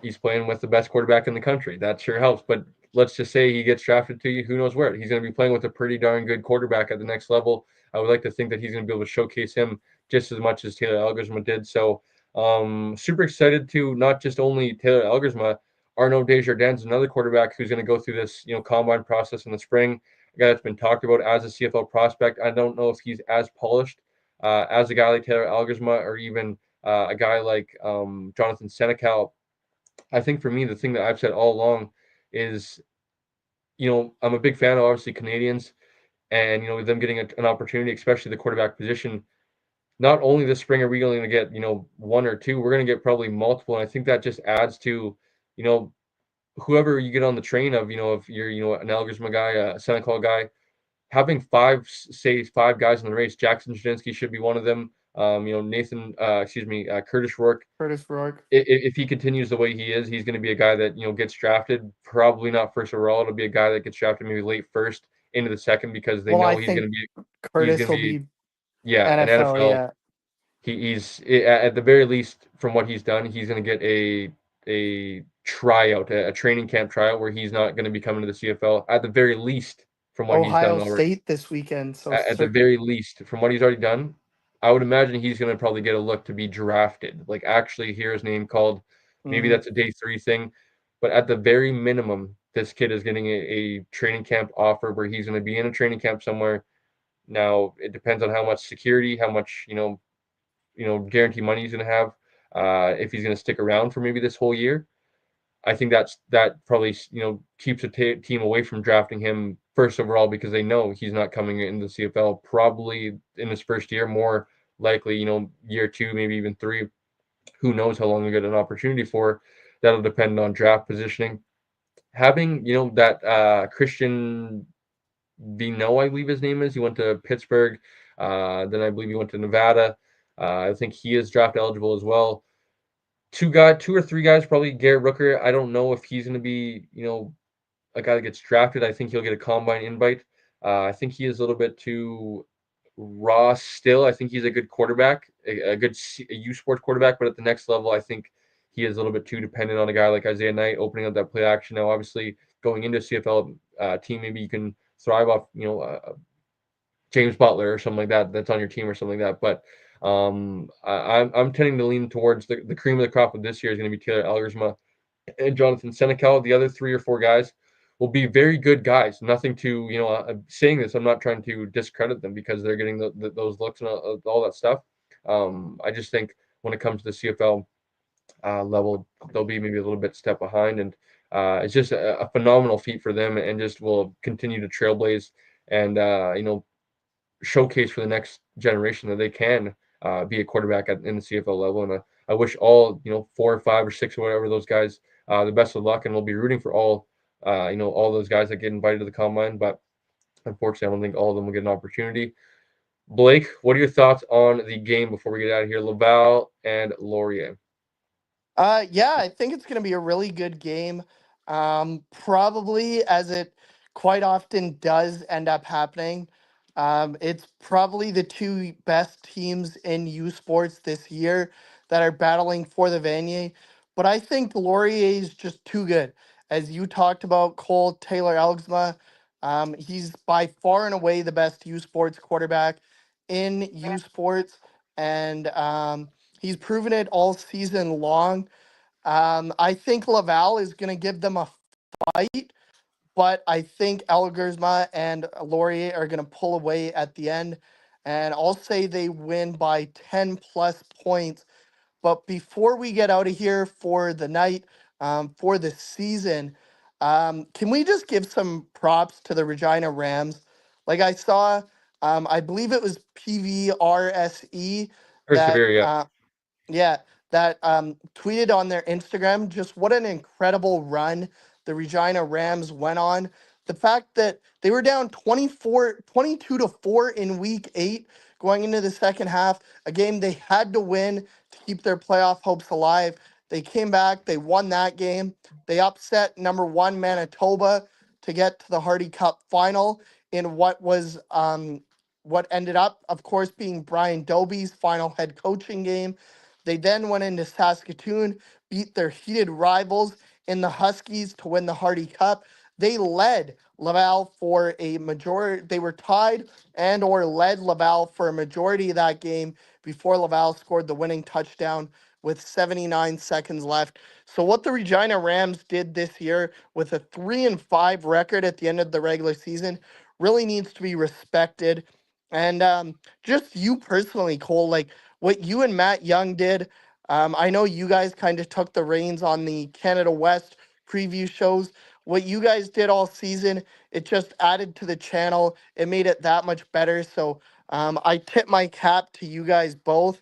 he's playing with the best quarterback in the country. That sure helps. But let's just say he gets drafted to you, who knows where. He's going to be playing with a pretty darn good quarterback at the next level. I would like to think that he's going to be able to showcase him just as much as Taylor Algersma did. So, super excited to not just only Taylor Algersma, Arnaud Desjardins, another quarterback who's going to go through this, combine process in the spring. A guy that's been talked about as a CFL prospect. I don't know if he's as polished as a guy like Taylor Algersma or even a guy like Jonathan Senecal. I think for me, the thing that I've said all along is, I'm a big fan of obviously Canadians and, them getting an opportunity, especially the quarterback position. Not only this spring are we going to get, one or two, we're going to get probably multiple. And I think that just adds to, you know, whoever you get on the train of, if you're, an Algersma guy, a Senecal guy, having five guys in the race. Jackson Jasinski should be one of them. Curtis Rourke. Curtis Rourke. If he continues the way he is, he's going to be a guy that gets drafted. Probably not first overall. It'll be a guy that gets drafted maybe late first into the second because they Well, I know he's think going to be. He's Curtis going to will be be yeah an NFL. NFL. Yeah. He's at the very least from what he's done, he's going to get a tryout, a training camp tryout where he's not going to be coming to the CFL at the very least from what he's Ohio done already. State this weekend. So At the very least, from what he's already done, I would imagine he's going to probably get a look to be drafted. Like actually hear his name called. Maybe Mhm. that's a day 3 thing, but at the very minimum, this kid is getting a training camp offer where he's going to be in a training camp somewhere. Now it depends on how much security, how much guarantee money he's going to have. If he's going to stick around for maybe this whole year, I think that probably keeps a team away from drafting him first overall because they know he's not coming into the CFL probably in his first year. More likely, year 2, maybe even 3. Who knows how long they get an opportunity for? That'll depend on draft positioning. Having that Christian Vino, I believe his name is. He went to Pittsburgh. Then I believe he went to Nevada. I think he is draft eligible as well. Two or three guys, probably Garrett Rooker. I don't know if he's going to be, a guy that gets drafted. I think he'll get a combine invite. I think he is a little bit too raw still. I think he's a good quarterback, a good U Sports quarterback, but at the next level, I think he is a little bit too dependent on a guy like Isaiah Knight opening up that play action. Now, obviously, going into a CFL team, maybe you can thrive off, James Butler or something like that that's on your team or something like that. But I'm tending to lean towards the cream of the crop of this year is going to be Taylor Algersma and Jonathan Senecal. The other 3 or 4 guys will be very good guys. Nothing to, saying this, I'm not trying to discredit them because they're getting those looks and all that stuff. I just think when it comes to the CFL level, they'll be maybe a little bit step behind, and it's just a phenomenal feat for them, and just will continue to trailblaze and showcase for the next generation that they can be a quarterback in the CFL level. And I wish all 4 or 5 or 6 or whatever those guys the best of luck, and we'll be rooting for all those guys that get invited to the combine. But unfortunately, I don't think all of them will get an opportunity. Blake, what are your thoughts on the game before we get out of here? Laval and Laurier. Yeah, I think it's going to be a really good game. Probably as it quite often does end up happening. It's probably the two best teams in U Sports this year that are battling for the Vanier. But I think Laurier is just too good. As you talked about, Cole Taylor Elgsma, he's by far and away the best U Sports quarterback in U Sports. And he's proven it all season long. I think Laval is going to give them a fight, but I think Elgersma and Laurier are going to pull away at the end. And I'll say they win by 10 plus points. But before we get out of here for the night, for the season, can we just give some props to the Regina Rams? Like I saw, I believe it was PVRSE that Persevere, yeah. yeah, that tweeted on their Instagram just what an incredible run the Regina Rams went on. The fact that they were down 22-4 in week 8 going into the second half, a game they had to win to keep their playoff hopes alive. They came back, they won that game. They upset number 1 Manitoba to get to the Hardy Cup final in what ended up, of course, being Brian Dobie's final head coaching game. They then went into Saskatoon, beat their heated rivals in the Huskies to win the Hardy Cup. They led Laval for a majority. They were tied and or led Laval for a majority of that game before Laval scored the winning touchdown with 79 seconds left. So what the Regina Rams did this year with a 3-5 record at the end of the regular season really needs to be respected. And just you personally, Cole, like what you and Matt Young did. I know you guys kind of took the reins on the Canada West preview shows. What you guys did all season, it just added to the channel. It made it that much better. So I tip my cap to you guys both.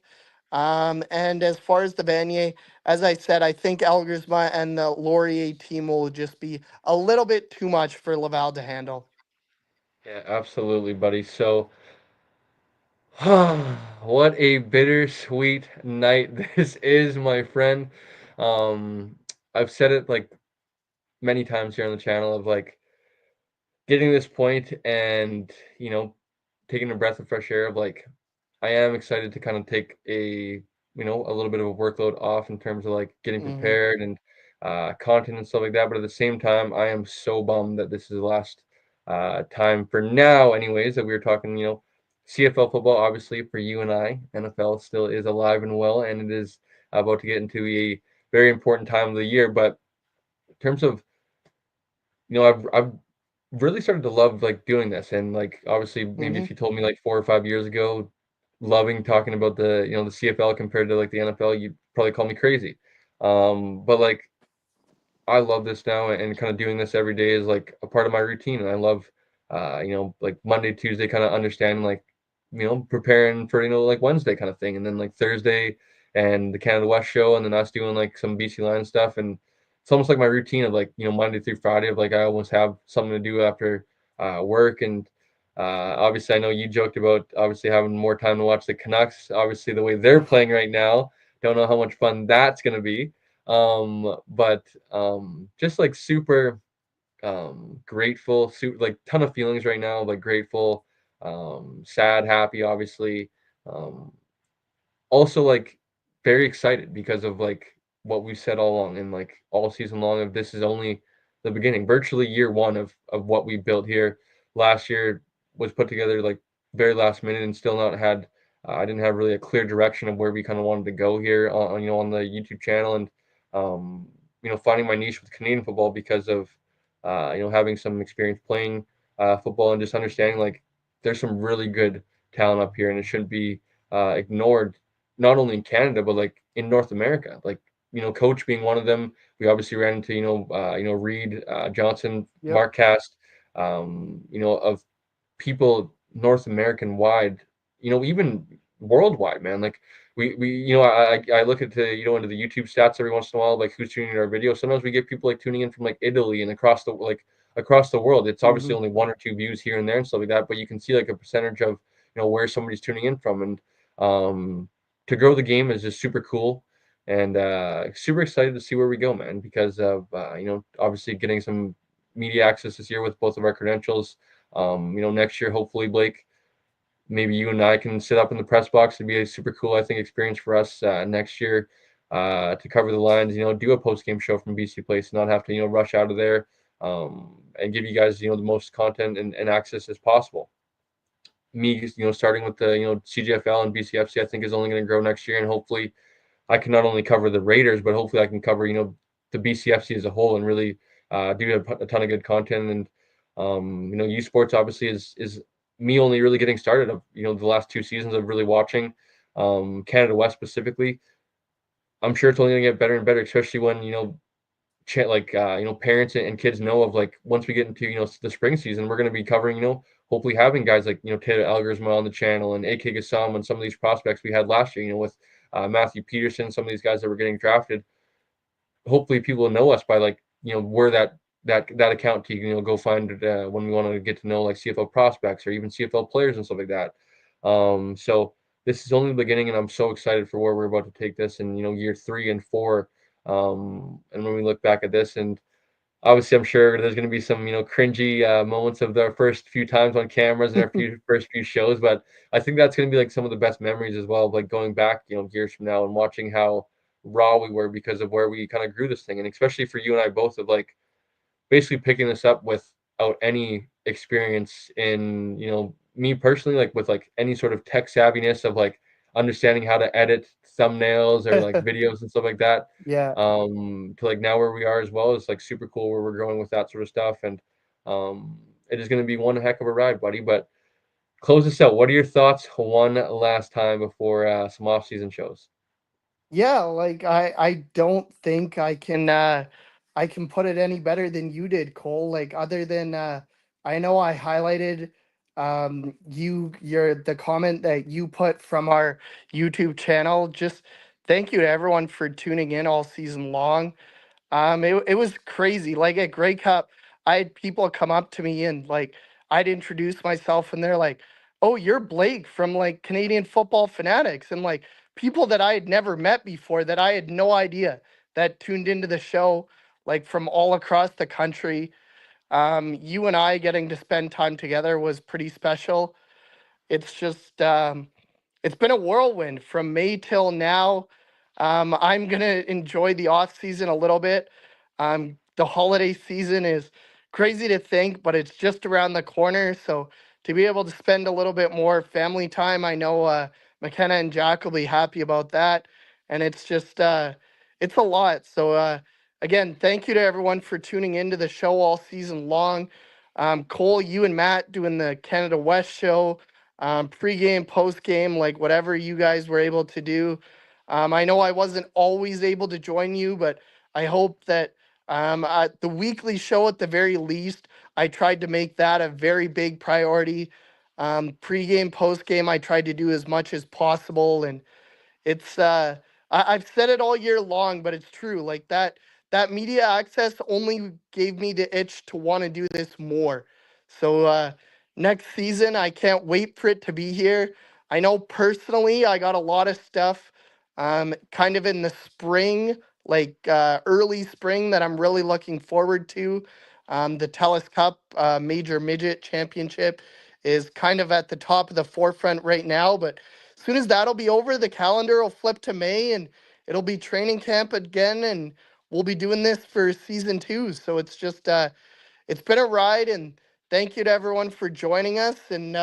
And as far as the Vanier, as I said, I think Elgersma and the Laurier team will just be a little bit too much for Laval to handle. Yeah, absolutely, buddy. So, what a bittersweet night this is, my friend. Um, I've said it like many times here on the channel of like getting to this point and taking a breath of fresh air of like I am excited to kind of take a little bit of a workload off in terms of like getting Mm-hmm. prepared and content and stuff like that. But at the same time, I am so bummed that this is the last time for now, anyways, that we were talking, CFL football, obviously for you and I, NFL still is alive and well, and it is about to get into a very important time of the year. But in terms of, I've really started to love like doing this, and like obviously maybe Mm-hmm. if you told me like 4 or 5 years ago loving talking about the CFL compared to like the NFL, you'd probably call me crazy. But like I love this now, and kind of doing this every day is like a part of my routine, and I love like Monday, Tuesday kind of understanding like preparing for like Wednesday kind of thing, and then like Thursday and the Canada West show, and then us doing like some BC Line stuff, and it's almost like my routine of like Monday through Friday of like I almost have something to do after work. And obviously I know you joked about obviously having more time to watch the Canucks, obviously the way they're playing right now. Don't know how much fun that's going to be. But just like super grateful, like ton of feelings right now, like grateful, sad, happy, obviously. Um, also like very excited because of like what we've said all along and like all season long of this is only the beginning, virtually year one of what we built here. Last year was put together like very last minute and still not had I didn't have really a clear direction of where we kind of wanted to go here on the YouTube channel. And finding my niche with Canadian football because of having some experience playing football and just understanding like there's some really good talent up here, and it shouldn't be ignored. Not only in Canada, but like in North America. Like Coach being one of them. We obviously ran into Reed Johnson, Yep. Mark Cast, of people North American wide, even worldwide, man. Like I look at into the YouTube stats every once in a while, like who's tuning in our video. Sometimes we get people like tuning in from like Italy and across the world. It's obviously Hmm. only one or two views here and there and stuff like that, but you can see like a percentage of where somebody's tuning in from, and to grow the game is just super cool. And super excited to see where we go, man, because of obviously getting some media access this year with both of our credentials. Next year, hopefully, Blake, maybe you and I can sit up in the press box. It'd be a super cool, I think, experience for us next year to cover the lines. Do a post game show from BC Place, not have to rush out of there, and give you guys the most content and access as possible. Me, starting with the CGFL and BCFC, I think is only going to grow next year, and hopefully I can not only cover the Raiders, but hopefully I can cover the BCFC as a whole and really do a ton of good content. And U Sports obviously is me only really getting started of the last two seasons of really watching Canada West specifically. I'm sure it's only going to get better and better, especially when parents and kids know of like once we get into the spring season, we're going to be covering hopefully having guys like Taylor Elgersma on the channel and AK Gassam and some of these prospects we had last year, with Matthew Peterson, some of these guys that were getting drafted. Hopefully people know us by like where that account to go find when we want to get to know like CFL prospects or even CFL players and stuff like that. So this is only the beginning, and I'm so excited for where we're about to take this in year 3 and 4. And when we look back at this, and obviously I'm sure there's going to be some cringy moments of the first few times on cameras and our first few shows, but I think that's going to be like some of the best memories as well, of like going back years from now and watching how raw we were because of where we kind of grew this thing. And especially for you and I both, of like basically picking this up without any experience in me personally, like with like any sort of tech savviness of like understanding how to edit thumbnails or like videos and stuff like that, Yeah. to like now where we are as well is like super cool where we're going with that sort of stuff. And it is going to be one heck of a ride, buddy. But close this out, what are your thoughts one last time before some off-season shows? Yeah, like I don't think I can put it any better than you did, Cole. Like other than I know I highlighted your the comment that you put from our YouTube channel. Just thank you to everyone for tuning in all season long. It was crazy. Like at Grey Cup, I had people come up to me and like I'd introduce myself and they're like, "Oh, you're Blake from like Canadian Football Fanatics," and like people that I had never met before that I had no idea that tuned into the show, like from all across the country. You and I getting to spend time together was pretty special. It's just it's been a whirlwind from May till now. I'm gonna enjoy the off season a little bit. The holiday season is crazy to think, but it's just around the corner. So to be able to spend a little bit more family time, I know McKenna and Jack will be happy about that. And it's just it's a lot. So again, thank you to everyone for tuning into the show all season long. Cole, you and Matt doing the Canada West show, pregame, postgame, like whatever you guys were able to do. I know I wasn't always able to join you, but I hope that the weekly show at the very least, I tried to make that a very big priority. Pregame, postgame, I tried to do as much as possible, and it's I've said it all year long, but it's true. Like that media access only gave me the itch to want to do this more. So next season, I can't wait for it to be here. I know personally, I got a lot of stuff kind of in the spring, like early spring, that I'm really looking forward to. The Telus Cup Major Midget Championship is kind of at the top of the forefront right now, but soon as that'll be over, the calendar will flip to May and it'll be training camp again, and we'll be doing this for season 2. So it's just it's been a ride, and thank you to everyone for joining us, and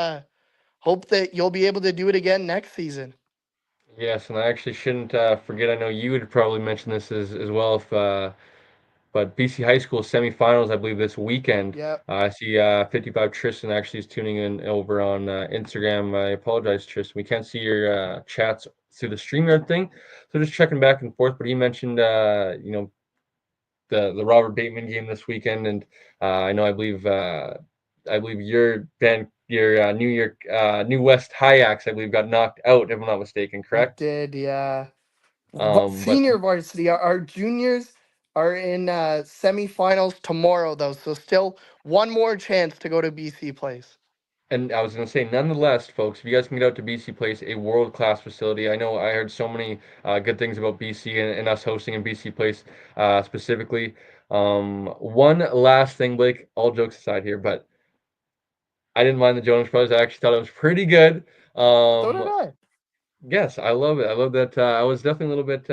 hope that you'll be able to do it again next season. Yes, and I actually shouldn't forget. I know you would probably mention this as well if But BC High School semifinals, I believe, this weekend. Yep. I see 55 Tristan actually is tuning in over on Instagram. I apologize, Tristan. We can't see your chats through the StreamYard thing. So just checking back and forth. But he mentioned, the Robert Bateman game this weekend, and I know I believe your New York New West Hayaks, I believe, got knocked out, if I'm not mistaken, We correct? did, yeah. But Senior varsity, our juniors are in semifinals tomorrow, though, so still one more chance to go to BC Place. and I was going to say, nonetheless, folks, if you guys can get out to BC Place, a world-class facility. I know I heard so many good things about BC and us hosting in BC Place specifically. One last thing, Blake, all jokes aside here, but I didn't mind the Jonas Brothers. I actually thought it was pretty good. So did I. Yes, I love it. I love that. I was definitely a little bit,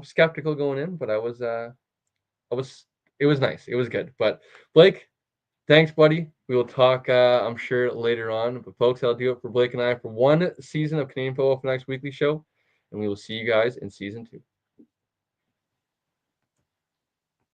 skeptical going in, but I was, it was nice. It was good. But Blake, thanks, buddy. We will talk, I'm sure, later on. But folks, that'll do it for Blake and I for one season of Canadian Football Fanatics Weekly Show, and we will see you guys in season 2.